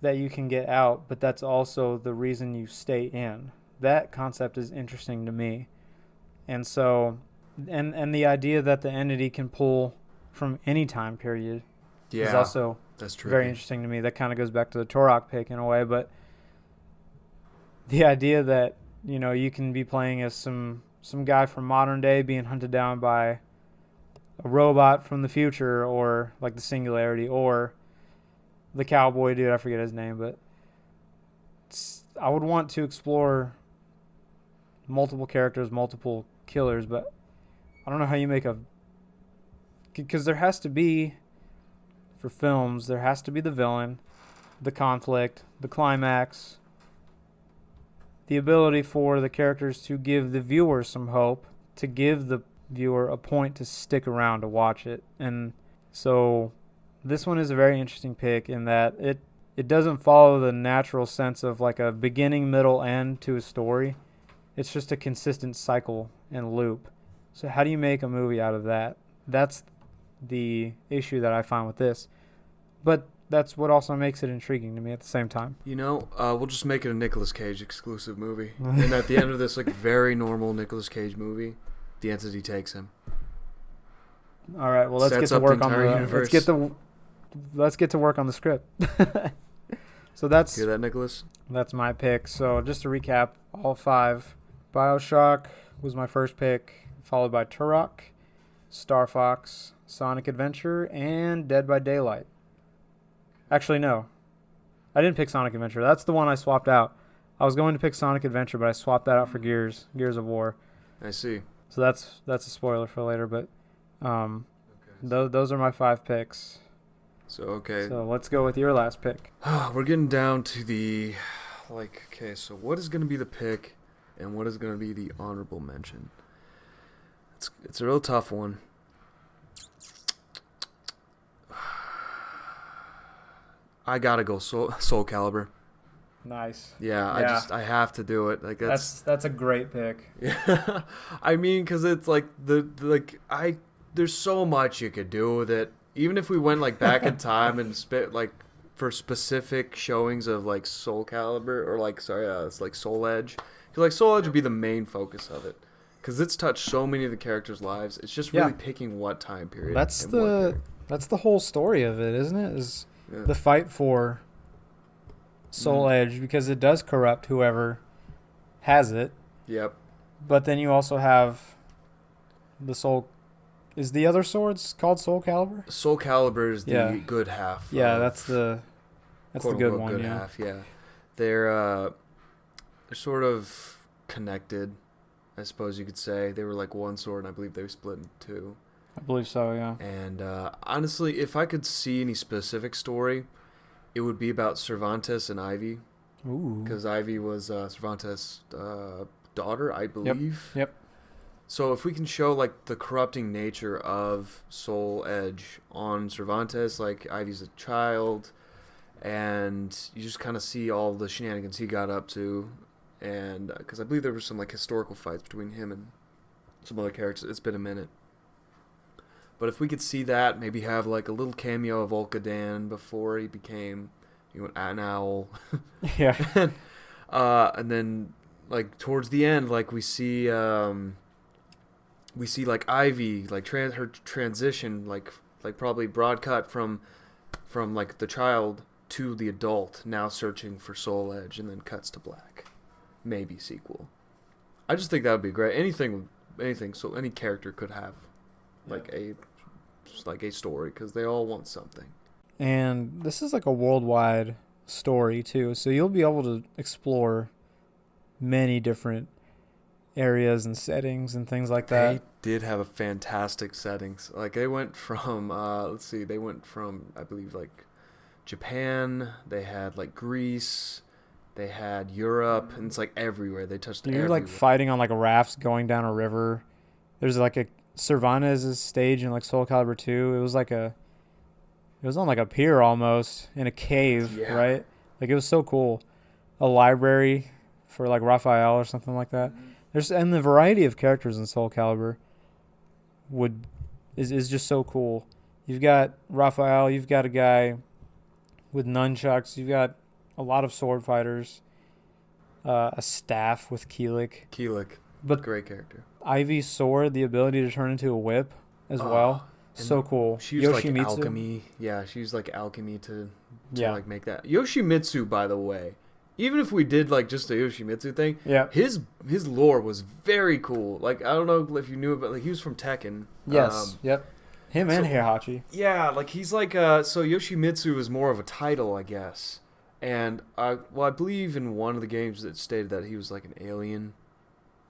Speaker 1: that you can get out, but that's also the reason you stay in. That concept is interesting to me. And so, and the idea that the entity can pull from any time period is also
Speaker 2: that's true.
Speaker 1: Very interesting to me. That kind of goes back to the Turok pick in a way, but the idea that, you can be playing as some guy from modern day being hunted down by a robot from the future, or like the Singularity, or the cowboy dude, I forget his name, but I would want to explore multiple characters, multiple killers, but I don't know how you make because there has to be, for films, there has to be the villain, the conflict, the climax, the ability for the characters to give the viewer some hope, to give the viewer a point to stick around to watch it. And so this one is a very interesting pick in that it doesn't follow the natural sense of like a beginning, middle, end to a story. It's just a consistent cycle and loop. So how do you make a movie out of that? That's the issue that I find with this. But that's what also makes it intriguing to me at the same time.
Speaker 2: We'll just make it a Nicolas Cage exclusive movie. And at the end of this, like, very normal Nicolas Cage movie, the entity takes him.
Speaker 1: All right, well, let's get to work on the script. So that's
Speaker 2: hear that, Nicholas?
Speaker 1: That's my pick. So just to recap, all 5. BioShock was my first pick, followed by Turok, Star Fox, Sonic Adventure, and Dead by Daylight. Actually, no. I didn't pick Sonic Adventure. That's the one I swapped out. I was going to pick Sonic Adventure, but I swapped that out for Gears of War.
Speaker 2: I see.
Speaker 1: So that's a spoiler for later, but those are my 5 picks.
Speaker 2: So
Speaker 1: let's go with your last pick.
Speaker 2: We're getting down to so what is going to be the pick and what is going to be the honorable mention? It's a real tough one. I gotta go Soul Calibur.
Speaker 1: Nice.
Speaker 2: Yeah, I have to do it. Like
Speaker 1: that's a great pick.
Speaker 2: Yeah, I mean, because it's like there's so much you could do with it. Even if we went like back in time and for specific showings of like Soul Calibur or it's like Soul Edge. Because like Soul Edge would be the main focus of it. Because it's touched so many of the characters' lives. It's just really picking what time period.
Speaker 1: That's the whole story of it, isn't it? Is the fight for Soul Edge, because it does corrupt whoever has it.
Speaker 2: Yep.
Speaker 1: But then you also have the Soul. Is the other swords called Soul Calibur?
Speaker 2: Soul Calibur is the good half.
Speaker 1: Yeah, that's the good one.
Speaker 2: Good half. Yeah, they're sort of connected, I suppose you could say. They were like one sword, and I believe they were split in 2.
Speaker 1: I believe so, yeah.
Speaker 2: And honestly, if I could see any specific story, it would be about Cervantes and Ivy.
Speaker 1: Ooh.
Speaker 2: Because Ivy was Cervantes' daughter, I believe.
Speaker 1: Yep.
Speaker 2: So if we can show like the corrupting nature of Soul Edge on Cervantes, like Ivy's a child, and you just kind of see all the shenanigans he got up to, and because I believe there were some like historical fights between him and some other characters. It's been a minute, but if we could see that, maybe have like a little cameo of Volcadan before he became, an owl.
Speaker 1: Yeah.
Speaker 2: And then like towards the end, like we see like Ivy like her transition, like probably broad cut from like the child to the adult now searching for Soul Edge, and then cuts to black. Maybe sequel. I just think that would be great. Anything. So any character could have like a story, because they all want something.
Speaker 1: And this is like a worldwide story too, so you'll be able to explore many different areas and settings and things like that.
Speaker 2: They did have a fantastic settings. Like they went from they went from, I believe, like Japan, they had like Greece, they had Europe, and it's like everywhere. They touched
Speaker 1: You're
Speaker 2: everywhere.
Speaker 1: like fighting on like rafts going down a river. There's like a Cervantes' stage in like Soul Calibur 2. It was on like a pier almost in a cave,
Speaker 2: Yeah.
Speaker 1: right? Like it was so cool. A library for like Raphael or something like that. And the variety of characters in Soul Calibur is just so cool. You've got Raphael, you've got a guy with nunchucks, you've got a lot of sword fighters, a staff with
Speaker 2: Keelik,
Speaker 1: but
Speaker 2: great character.
Speaker 1: Ivy's sword, the ability to turn into a whip as well. So cool.
Speaker 2: She used like
Speaker 1: Yoshimitsu.
Speaker 2: alchemy. Yeah, she used like alchemy to
Speaker 1: Yeah.
Speaker 2: like make that. Yoshimitsu, by the way, even if we did like just a Yoshimitsu thing,
Speaker 1: Yeah.
Speaker 2: his lore was very cool. Like I don't know if you knew about, like he was from Tekken.
Speaker 1: Yes. Yep. Him and
Speaker 2: so-
Speaker 1: Heihachi.
Speaker 2: Yeah, like he's like so Yoshimitsu is more of a title, I guess. And I believe in one of the games it stated that he was like an alien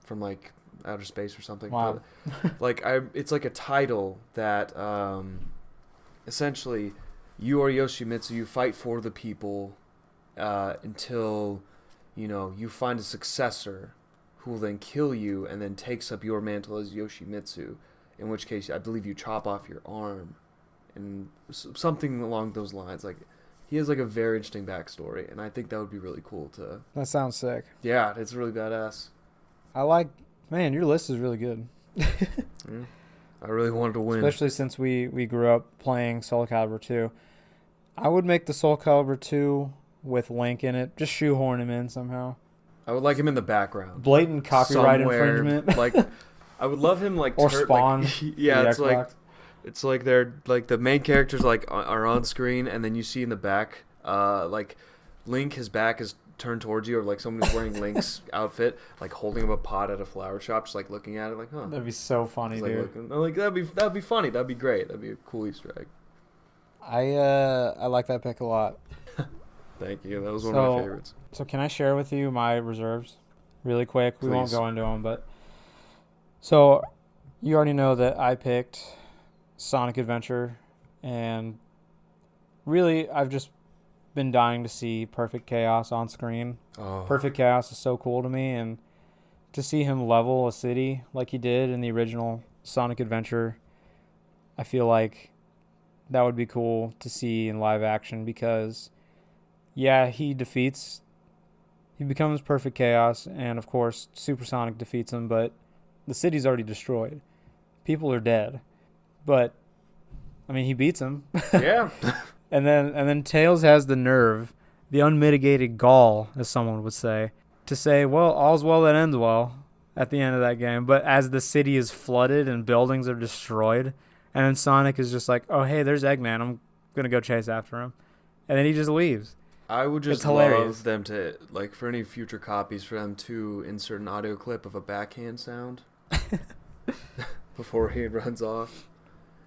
Speaker 2: from like outer space or something.
Speaker 1: Wow.
Speaker 2: But, like it's like a title that essentially you are Yoshimitsu, you fight for the people until you find a successor who will then kill you and then takes up your mantle as Yoshimitsu, in which case I believe you chop off your arm and something along those lines. Like he has like a very interesting backstory, and I think that would be really cool to.
Speaker 1: That sounds sick.
Speaker 2: Yeah, it's really badass.
Speaker 1: Man, your list is really good.
Speaker 2: Yeah. I really wanted to win.
Speaker 1: Especially since we grew up playing Soul Calibur 2. I would make the Soul Calibur 2 with Link in it. Just shoehorn him in somehow.
Speaker 2: I would like him in the background.
Speaker 1: Blatant copyright
Speaker 2: Somewhere,
Speaker 1: infringement.
Speaker 2: Like, I would love him like
Speaker 1: Or
Speaker 2: Spawn.
Speaker 1: Spawn.
Speaker 2: Yeah,
Speaker 1: the
Speaker 2: it's like
Speaker 1: Xbox.
Speaker 2: it's like they're like the main characters like are on screen, and then you see in the back, like Link, his back is turned towards you, or like someone who's wearing Link's outfit, like holding up a pot at a flower shop, just like looking at it, like, huh.
Speaker 1: That'd be so funny,
Speaker 2: Just, like,
Speaker 1: dude.
Speaker 2: looking, I'm like that'd be funny. That'd be great. That'd be a cool Easter egg.
Speaker 1: I like that pick a lot.
Speaker 2: Thank you. That was one of my favorites.
Speaker 1: So can I share with you my reserves really quick? We won't
Speaker 2: Please.
Speaker 1: go into them, but so you already know that I picked Sonic Adventure, and really I've just been dying to see Perfect Chaos on screen.
Speaker 2: Oh,
Speaker 1: Perfect Chaos is so cool to me, and to see him level a city like he did in the original Sonic Adventure, I feel like that would be cool to see in live action, because yeah, he becomes Perfect Chaos, and of course Supersonic defeats him, but the city's already destroyed. People are dead. But I mean, he beats him.
Speaker 2: yeah.
Speaker 1: And then Tails has the nerve, the unmitigated gall, as someone would say, to say, well, all's well that ends well at the end of that game. But as the city is flooded and buildings are destroyed, and then Sonic is just like, oh, hey, there's Eggman. I'm going to go chase after him. And then he just leaves.
Speaker 2: I would just
Speaker 1: It's hilarious.
Speaker 2: love them to, like, for any future copies, for them to insert an audio clip of a backhand sound before he runs off.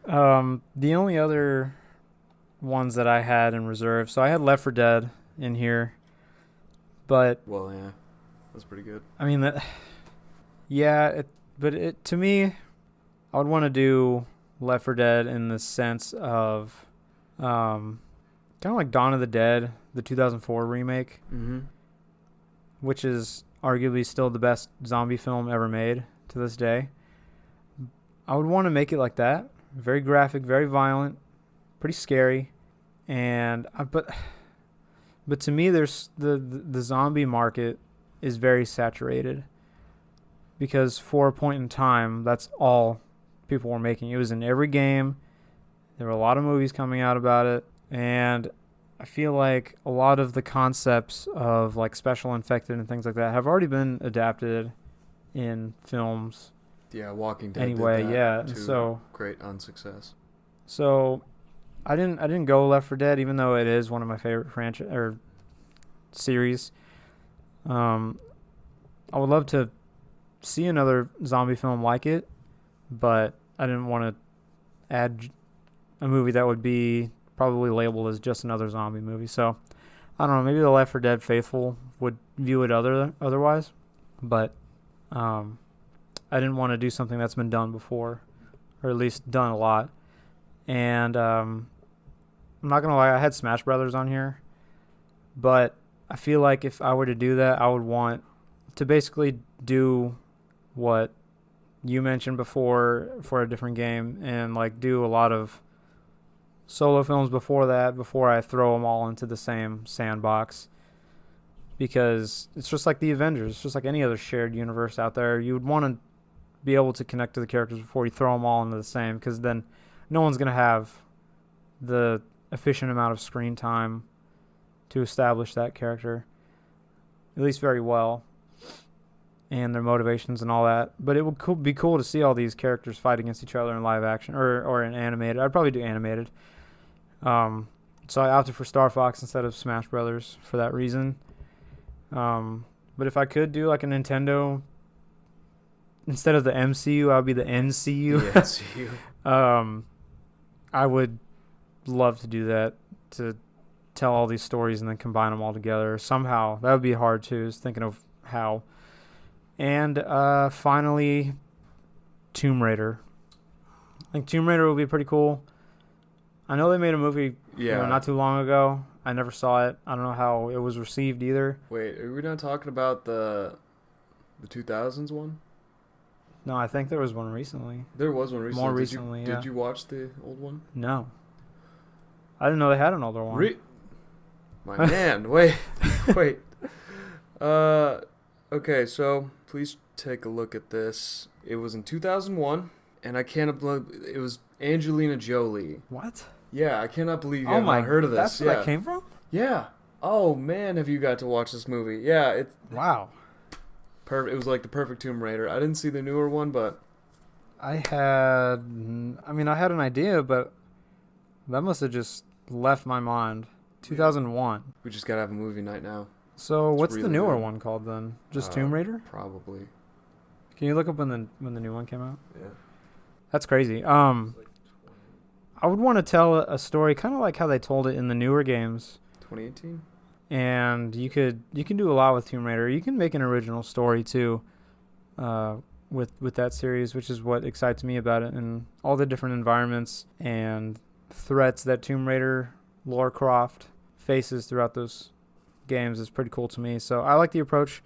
Speaker 1: The only other ones that I had in reserve, so I had Left 4 Dead in here, but
Speaker 2: Well, yeah, that's pretty good.
Speaker 1: I mean that, yeah, to me, I would want to do Left 4 Dead in the sense of, kind of like Dawn of the Dead, the 2004 remake,
Speaker 2: Mm-hmm.
Speaker 1: which is arguably still the best zombie film ever made to this day. I would want to make it like that. Very graphic, very violent, pretty scary. And but to me, there's the zombie market is very saturated because for a point in time, that's all people were making. It was in every game. There were a lot of movies coming out about it, and I feel like a lot of the concepts of like special infected and things like that have already been adapted in films.
Speaker 2: Yeah, Walking Dead.
Speaker 1: Anyway,
Speaker 2: did that
Speaker 1: yeah,
Speaker 2: to
Speaker 1: so
Speaker 2: great unsuccess.
Speaker 1: So, I didn't go Left 4 Dead, even though it is one of my favorite franchise or series. I would love to see another zombie film like it, but I didn't want to add a movie that would be probably labeled as just another zombie movie. So, I don't know. Maybe the Left 4 Dead faithful would view it otherwise, but I didn't want to do something that's been done before, or at least done a lot. And I'm not going to lie, I had Smash Brothers on here. But I feel like if I were to do that, I would want to basically do what you mentioned before for a different game and like do a lot of solo films before that, before I throw them all into the same sandbox. Because it's just like the Avengers. It's just like any other shared universe out there. You would want to be able to connect to the characters before you throw them all into the same, because then no one's going to have the efficient amount of screen time to establish that character, at least very well, and their motivations and all that. But it would be cool to see all these characters fight against each other in live action or in animated. I'd probably do animated. So I opted for Star Fox instead of Smash Brothers for that reason. But if I could do like a Nintendo, instead of the MCU, I would be the NCU.
Speaker 2: The NCU.
Speaker 1: I would love to do that, to tell all these stories and then combine them all together somehow. That would be hard too, is thinking of how. And finally, Tomb Raider. I think Tomb Raider would be pretty cool. I know they made a movie not too long ago. I never saw it. I don't know how it was received either.
Speaker 2: Wait, are we not talking about the 2000s one?
Speaker 1: No, I think there was one recently.
Speaker 2: There was one recently.
Speaker 1: More recently, yeah.
Speaker 2: Did you watch the old one?
Speaker 1: No. I didn't know they had an older one.
Speaker 2: My man, wait. Okay, so please take a look at this. It was in 2001, and I can't believe it was Angelina Jolie.
Speaker 1: What?
Speaker 2: Yeah, I cannot believe you have not heard of this.
Speaker 1: That's where that came from?
Speaker 2: Yeah. Oh man, have you got to watch this movie? Yeah, it's
Speaker 1: wow.
Speaker 2: Perfect. It was like the perfect Tomb Raider. I didn't see the newer one, but
Speaker 1: I had an idea, but that must have just left my mind. 2001.
Speaker 2: We just gotta have a movie night now.
Speaker 1: So
Speaker 2: It's
Speaker 1: what's
Speaker 2: really
Speaker 1: the newer
Speaker 2: good.
Speaker 1: one called then? Just Tomb Raider?
Speaker 2: Probably.
Speaker 1: Can you look up when the new one came out?
Speaker 2: Yeah.
Speaker 1: That's crazy. I would want to tell a story kind of like how they told it in the newer games.
Speaker 2: 2018.
Speaker 1: And you can do a lot with Tomb Raider. You can make an original story too, with that series, which is what excites me about it, and all the different environments and threats that Tomb Raider, Lara Croft faces throughout those games is pretty cool to me. So I like the approach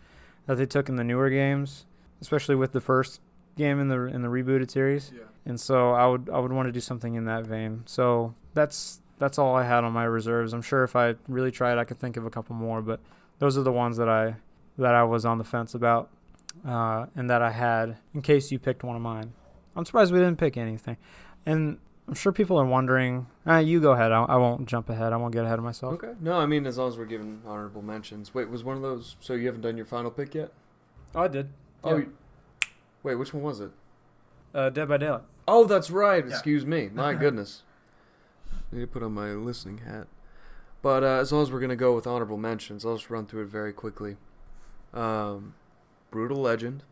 Speaker 1: that they took in the newer games, especially with the first game in the rebooted series.
Speaker 2: Yeah.
Speaker 1: And so I would want to do something in that vein. So that's all I had on my reserves. I'm sure if I really tried, I could think of a couple more, but those are the ones that I was on the fence about, and that I had in case you picked one of mine. I'm surprised we didn't pick anything. And I'm sure people are wondering. You go ahead. I won't jump ahead. I won't get ahead of myself.
Speaker 2: Okay. No, I mean, as long as we're giving honorable mentions. Wait, was one of those... So you haven't done your final pick yet?
Speaker 1: Oh, I did.
Speaker 2: Oh,
Speaker 1: Yeah.
Speaker 2: Wait, which one was it?
Speaker 1: Dead by Daylight.
Speaker 2: Oh, that's right.
Speaker 1: Yeah.
Speaker 2: Excuse me. My goodness. I need to put on my listening hat. But as long as we're going to go with honorable mentions, I'll just run through it very quickly. Brutal Legend.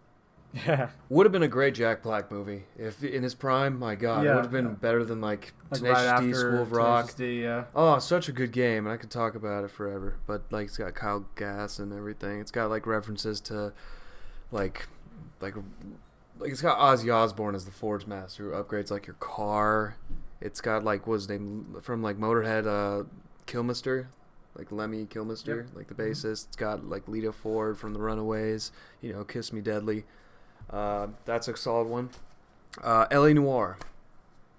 Speaker 1: Yeah.
Speaker 2: Would have been a great Jack Black movie. If in his prime, my God. It
Speaker 1: Yeah,
Speaker 2: would have been
Speaker 1: yeah.
Speaker 2: better than like
Speaker 1: Like
Speaker 2: Tenacious
Speaker 1: right
Speaker 2: D,
Speaker 1: after
Speaker 2: School of Rock.
Speaker 1: Tenacious D, yeah.
Speaker 2: Oh, such a good game, and I could talk about it forever. But like, it's got Kyle Gass and everything. It's got like references to, like it's got Ozzy Osbourne as the Forge Master who upgrades like your car. It's got like what's his name from like Motorhead, Kilmister, like Lemmy Kilmister,
Speaker 1: Yep.
Speaker 2: like the bassist. It's got like Lita Ford from the Runaways. Kiss Me Deadly. That's a solid one. L.A. Noire.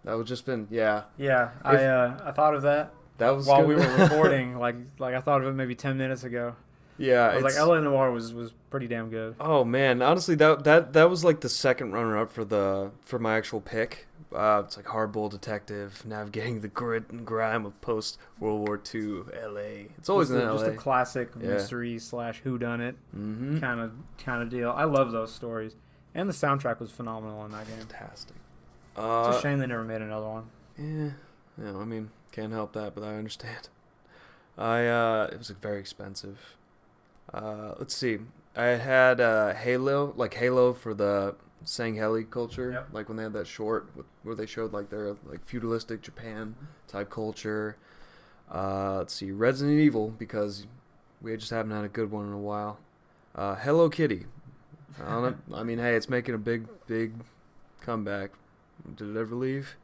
Speaker 2: That would just been
Speaker 1: Yeah,
Speaker 2: If-
Speaker 1: I thought of that
Speaker 2: that was
Speaker 1: while
Speaker 2: good.
Speaker 1: we were recording. like I thought of it maybe 10 minutes ago.
Speaker 2: Yeah,
Speaker 1: I was like,
Speaker 2: it's-
Speaker 1: LA Noire was pretty damn good.
Speaker 2: Oh man, honestly, that was like the second runner up for my actual pick. It's like hardboiled detective navigating the grit and grime of post World War II L.A. It's always in
Speaker 1: Just
Speaker 2: L.A.
Speaker 1: a classic
Speaker 2: Yeah.
Speaker 1: mystery / whodunit
Speaker 2: Mm-hmm.
Speaker 1: kind of deal. I love those stories, and the soundtrack was phenomenal in that game.
Speaker 2: Fantastic.
Speaker 1: It's a shame they never made another one.
Speaker 2: Yeah, I mean, can't help that, but I understand. It was very expensive. Let's see. I had Halo for the Sangheli culture,
Speaker 1: Yep.
Speaker 2: like when they had that short where they showed like their like feudalistic Japan type culture. Let's see, Resident Evil, because we just haven't had a good one in a while. Hello Kitty. I mean, hey, it's making a big comeback. Did it ever leave?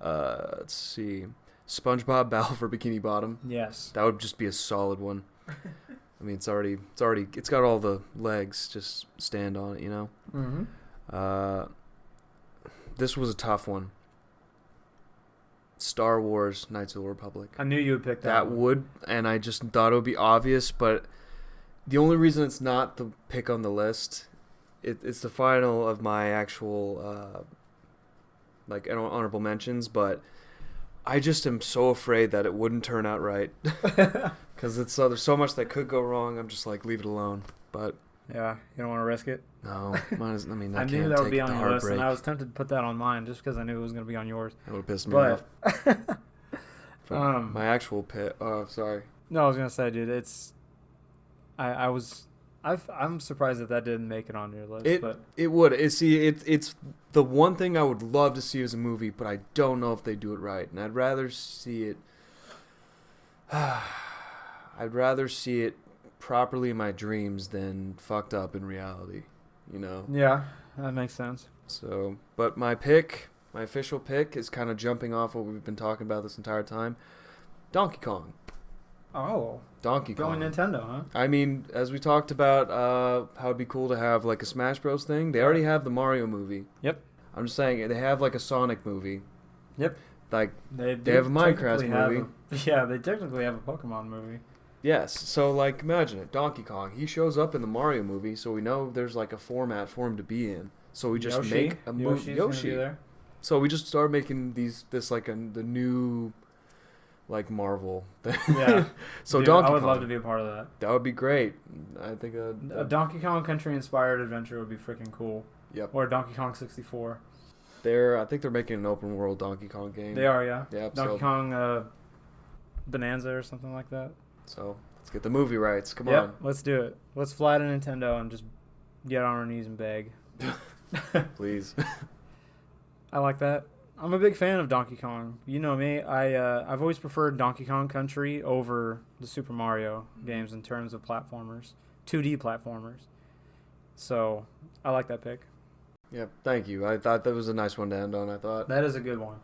Speaker 2: Let's see, SpongeBob Battle for Bikini Bottom.
Speaker 1: Yes.
Speaker 2: That would just be a solid one. I mean, it's got all the legs. Just stand on it, you know.
Speaker 1: Mm-hmm.
Speaker 2: This was a tough one. Star Wars: Knights of the Republic.
Speaker 1: I knew you would pick that.
Speaker 2: That
Speaker 1: one.
Speaker 2: would, and I just thought it would be obvious, but the only reason it's not the pick on the list, it's the final of my actual like honorable mentions, but I just am so afraid that it wouldn't turn out right. Because there's so much that could go wrong. I'm just like, leave it alone. But
Speaker 1: Yeah, you don't want to risk it.
Speaker 2: no, mine is, I mean, I
Speaker 1: I knew
Speaker 2: can't
Speaker 1: that would
Speaker 2: take
Speaker 1: be
Speaker 2: the
Speaker 1: on your list,
Speaker 2: heartbreak.
Speaker 1: and I was tempted to put that on mine just because I knew it was going to be on yours.
Speaker 2: It would have pissed me off.
Speaker 1: But
Speaker 2: But my actual pit. Oh, sorry.
Speaker 1: no, I was gonna say, dude, I'm surprised that didn't make it on your list. But
Speaker 2: It would. It's the one thing I would love to see as a movie, but I don't know if they do it right, and I'd rather see it. I'd rather see it properly in my dreams than fucked up in reality. You know.
Speaker 1: yeah, that makes sense.
Speaker 2: So, but my official pick, is kind of jumping off what we've been talking about this entire time. Donkey Kong.
Speaker 1: Oh,
Speaker 2: Donkey
Speaker 1: going
Speaker 2: Kong.
Speaker 1: Nintendo, huh?
Speaker 2: I mean, as we talked about, how it'd be cool to have like a Smash Bros. Thing. They already have the Mario movie.
Speaker 1: Yep.
Speaker 2: I'm just saying they have like a Sonic movie.
Speaker 1: Yep.
Speaker 2: Like
Speaker 1: They
Speaker 2: have a Minecraft
Speaker 1: technically have
Speaker 2: movie.
Speaker 1: Yeah, they technically have a Pokemon movie.
Speaker 2: yes, so like imagine it, Donkey Kong. He shows up in the Mario movie, so we know there's like a format for him to be in. So we just
Speaker 1: Yoshi?
Speaker 2: make a movie.
Speaker 1: Yoshi's gonna
Speaker 2: Yoshi.
Speaker 1: be there.
Speaker 2: So we just start making the new like Marvel thing.
Speaker 1: Yeah.
Speaker 2: So
Speaker 1: Dude,
Speaker 2: Donkey
Speaker 1: I would
Speaker 2: Kong.
Speaker 1: love to be a part of that.
Speaker 2: That would be great. I think.
Speaker 1: A Donkey Kong Country inspired adventure would be freaking cool.
Speaker 2: Yep.
Speaker 1: Or Donkey Kong 64.
Speaker 2: I think they're making an open world Donkey Kong game.
Speaker 1: They are, yeah.
Speaker 2: Yep.
Speaker 1: Donkey Kong Bonanza or something like that.
Speaker 2: So let's get the movie rights. Come
Speaker 1: Yep,
Speaker 2: on,
Speaker 1: let's do it. Let's fly to Nintendo and just get on our knees and beg.
Speaker 2: please.
Speaker 1: I like that. I'm a big fan of Donkey Kong. You know me. I've always preferred Donkey Kong Country over the Super Mario games in terms of platformers, 2D platformers. So I like that pick.
Speaker 2: Yeah, thank you. I thought that was a nice one to end on. I thought.
Speaker 1: That is a good one.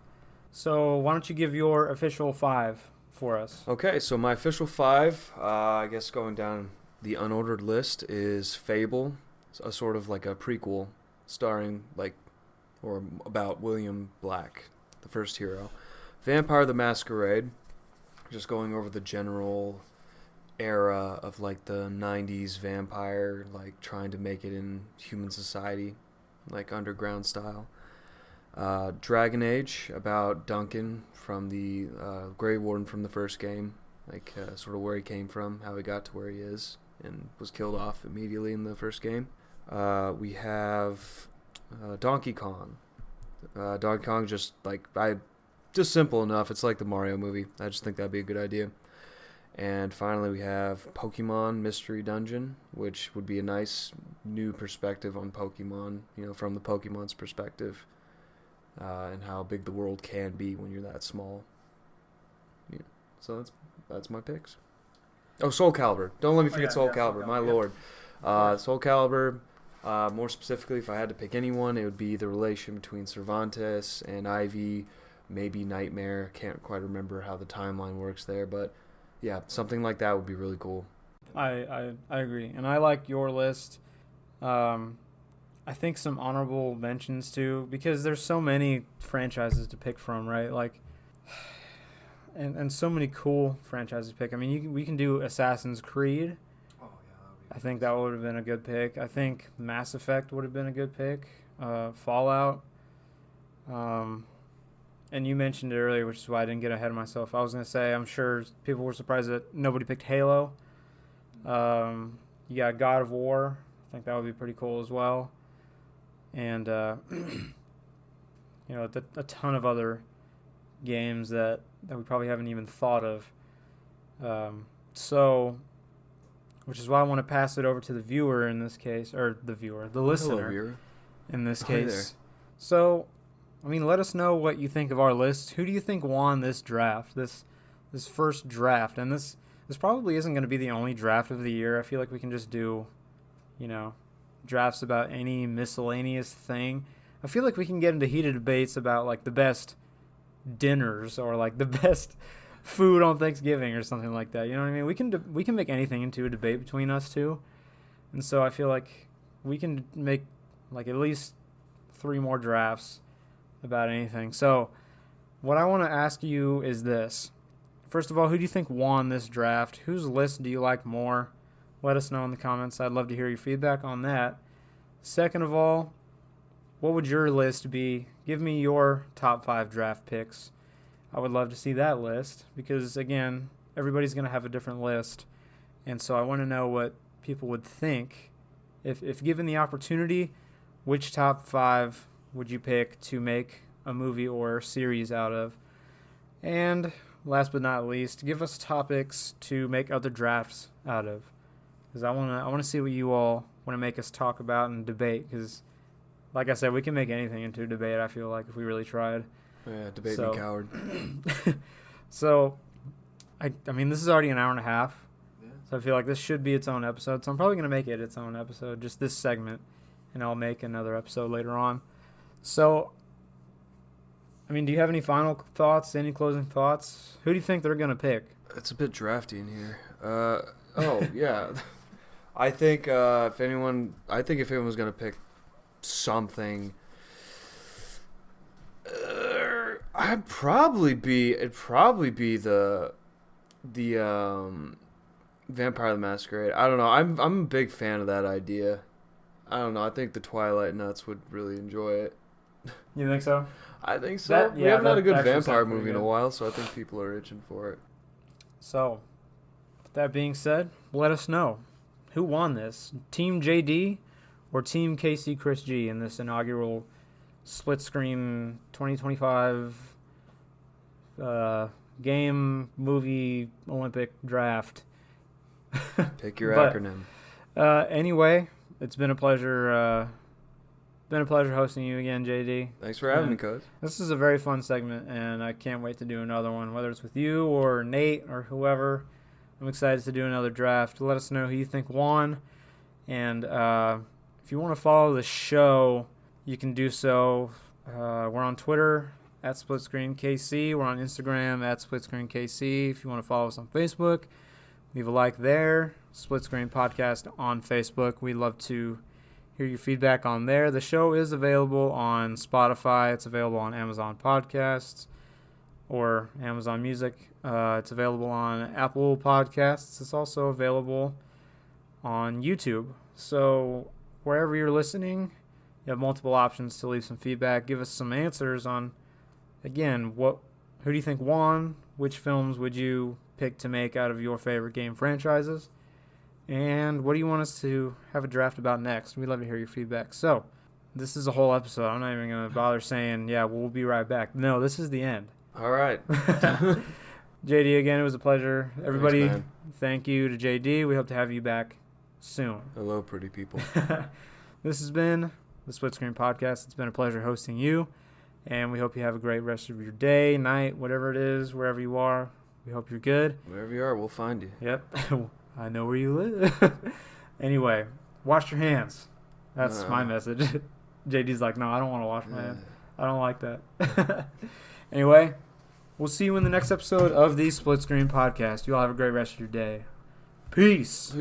Speaker 1: So why don't you give your official 5 for us?
Speaker 2: Okay, so my official 5, I guess going down the unordered list, is Fable, a sort of like a prequel starring or about William Black, the first hero. Vampire the Masquerade, just going over the general era of like the 90s vampire, like trying to make it in human society, like underground style. Dragon Age, about Duncan from the Grey Warden from the first game, sort of where he came from, how he got to where he is, and was killed off immediately in the first game. We have Donkey Kong. Donkey Kong just simple enough. It's like the Mario movie. I just think that'd be a good idea. And finally, we have Pokemon Mystery Dungeon, which would be a nice new perspective on Pokemon, from the Pokemon's perspective, and how big the world can be when you're that small. Yeah. So that's my picks. Oh, Soul Calibur. Don't let me forget Soul Calibur.
Speaker 1: Soul
Speaker 2: My
Speaker 1: Calibur,
Speaker 2: lord. Soul Calibur. More specifically, if I had to pick anyone, it would be the relation between Cervantes and Ivy, maybe Nightmare. Can't quite remember how the timeline works there, but yeah, something like that would be really cool.
Speaker 1: I agree, and I like your list. I think some honorable mentions too, because there's so many franchises to pick from, right? Like, and so many cool franchises to pick. I mean, we can do Assassin's Creed.
Speaker 2: Oh yeah.
Speaker 1: I think that would have been a good pick. I think Mass Effect would have been a good pick. Fallout. And you mentioned it earlier, which is why I didn't get ahead of myself. I was going to say, I'm sure people were surprised that nobody picked Halo. You got God of War. I think that would be pretty cool as well. And, you know, a ton of other games that we probably haven't even thought of. So, which is why I want to pass it over to the viewer in this case, or the listener.
Speaker 2: Hello,
Speaker 1: in this
Speaker 2: Hi
Speaker 1: case.
Speaker 2: there.
Speaker 1: So, I mean, let us know what you think of our list. Who do you think won this draft, this first draft? And this probably isn't going to be the only draft of the year. I feel like we can just do, you know, drafts about any miscellaneous thing. I feel like we can get into heated debates about, like, the best dinners or, like, the best food on Thanksgiving or something like that. You know what I mean? We can make anything into a debate between us two. And so I feel like we can make, like, at least 3 more drafts about anything. So what I want to ask you is this. First of all, who do you think won this draft? Whose list do you like more? Let us know in the comments. I'd love to hear your feedback on that. Second of all, what would your list be? Give me your top 5 draft picks. I would love to see that list because, again, everybody's going to have a different list. And so I want to know what people would think. If given the opportunity, which top 5 would you pick to make a movie or series out of? And last but not least, give us topics to make other drafts out of. Because I want to see what you all want to make us talk about and debate. Because, like I said, we can make anything into a debate, I feel like, if we really tried.
Speaker 2: Yeah, debate me, coward.
Speaker 1: So, I mean, this is already an hour and a half.
Speaker 2: Yeah.
Speaker 1: So I feel like this should be its own episode. So I'm probably going to make it its own episode, just this segment. And I'll make another episode later on. So, I mean, do you have any final thoughts, any closing thoughts? Who do you think they're going to pick?
Speaker 2: It's a bit drafty in here. Yeah. I think if anyone's going to pick something, it'd probably be the Vampire the Masquerade. I don't know. I'm a big fan of that idea. I don't know. I think the Twilight Nuts would really enjoy it.
Speaker 1: You think so?
Speaker 2: I think so. We haven't had a good vampire movie in a while, so I think people are itching for it.
Speaker 1: So, with that being said, let us know. Who won this? Team JD or Team KC Chris G in this inaugural split screen 2025 game, movie, Olympic draft?
Speaker 2: Pick your acronym.
Speaker 1: Anyway, it's been a pleasure. Been a pleasure hosting you again, JD.
Speaker 2: Thanks for having me, Coach.
Speaker 1: This is a very fun segment, and I can't wait to do another one, whether it's with you or Nate or whoever. I'm excited to do another draft. Let us know who you think won. And if you want to follow the show, you can do so. We're on Twitter at SplitScreenKC. We're on Instagram at SplitScreenKC. If you want to follow us on Facebook, leave a like there. Split Screen Podcast on Facebook. We'd love to hear your feedback on there. The show is available on Spotify. It's available on Amazon Podcasts or Amazon Music. It's available on Apple Podcasts. It's also available on YouTube. So wherever you're listening, you have multiple options to leave some feedback. Give us some answers on, again, who do you think won? Which films would you pick to make out of your favorite game franchises? And what do you want us to have a draft about next? We'd love to hear your feedback. So, this is a whole episode. I'm not even going to bother saying, yeah, we'll be right back. No, this is the end.
Speaker 2: All right.
Speaker 1: JD, again, it was a pleasure. Everybody,
Speaker 2: Thanks,
Speaker 1: thank you to JD. We hope to have you back soon.
Speaker 2: Hello, pretty people.
Speaker 1: This has been the Split Screen Podcast. It's been a pleasure hosting you. And we hope you have a great rest of your day, night, whatever it is, wherever you are. We hope you're good.
Speaker 2: Wherever you are, we'll find you.
Speaker 1: Yep. I know where you live. Anyway, wash your hands. That's my message. JD's like, no, I don't want to wash my hands. I don't like that. Anyway, we'll see you in the next episode of the Split Screen Podcast. You all have a great rest of your day. Peace.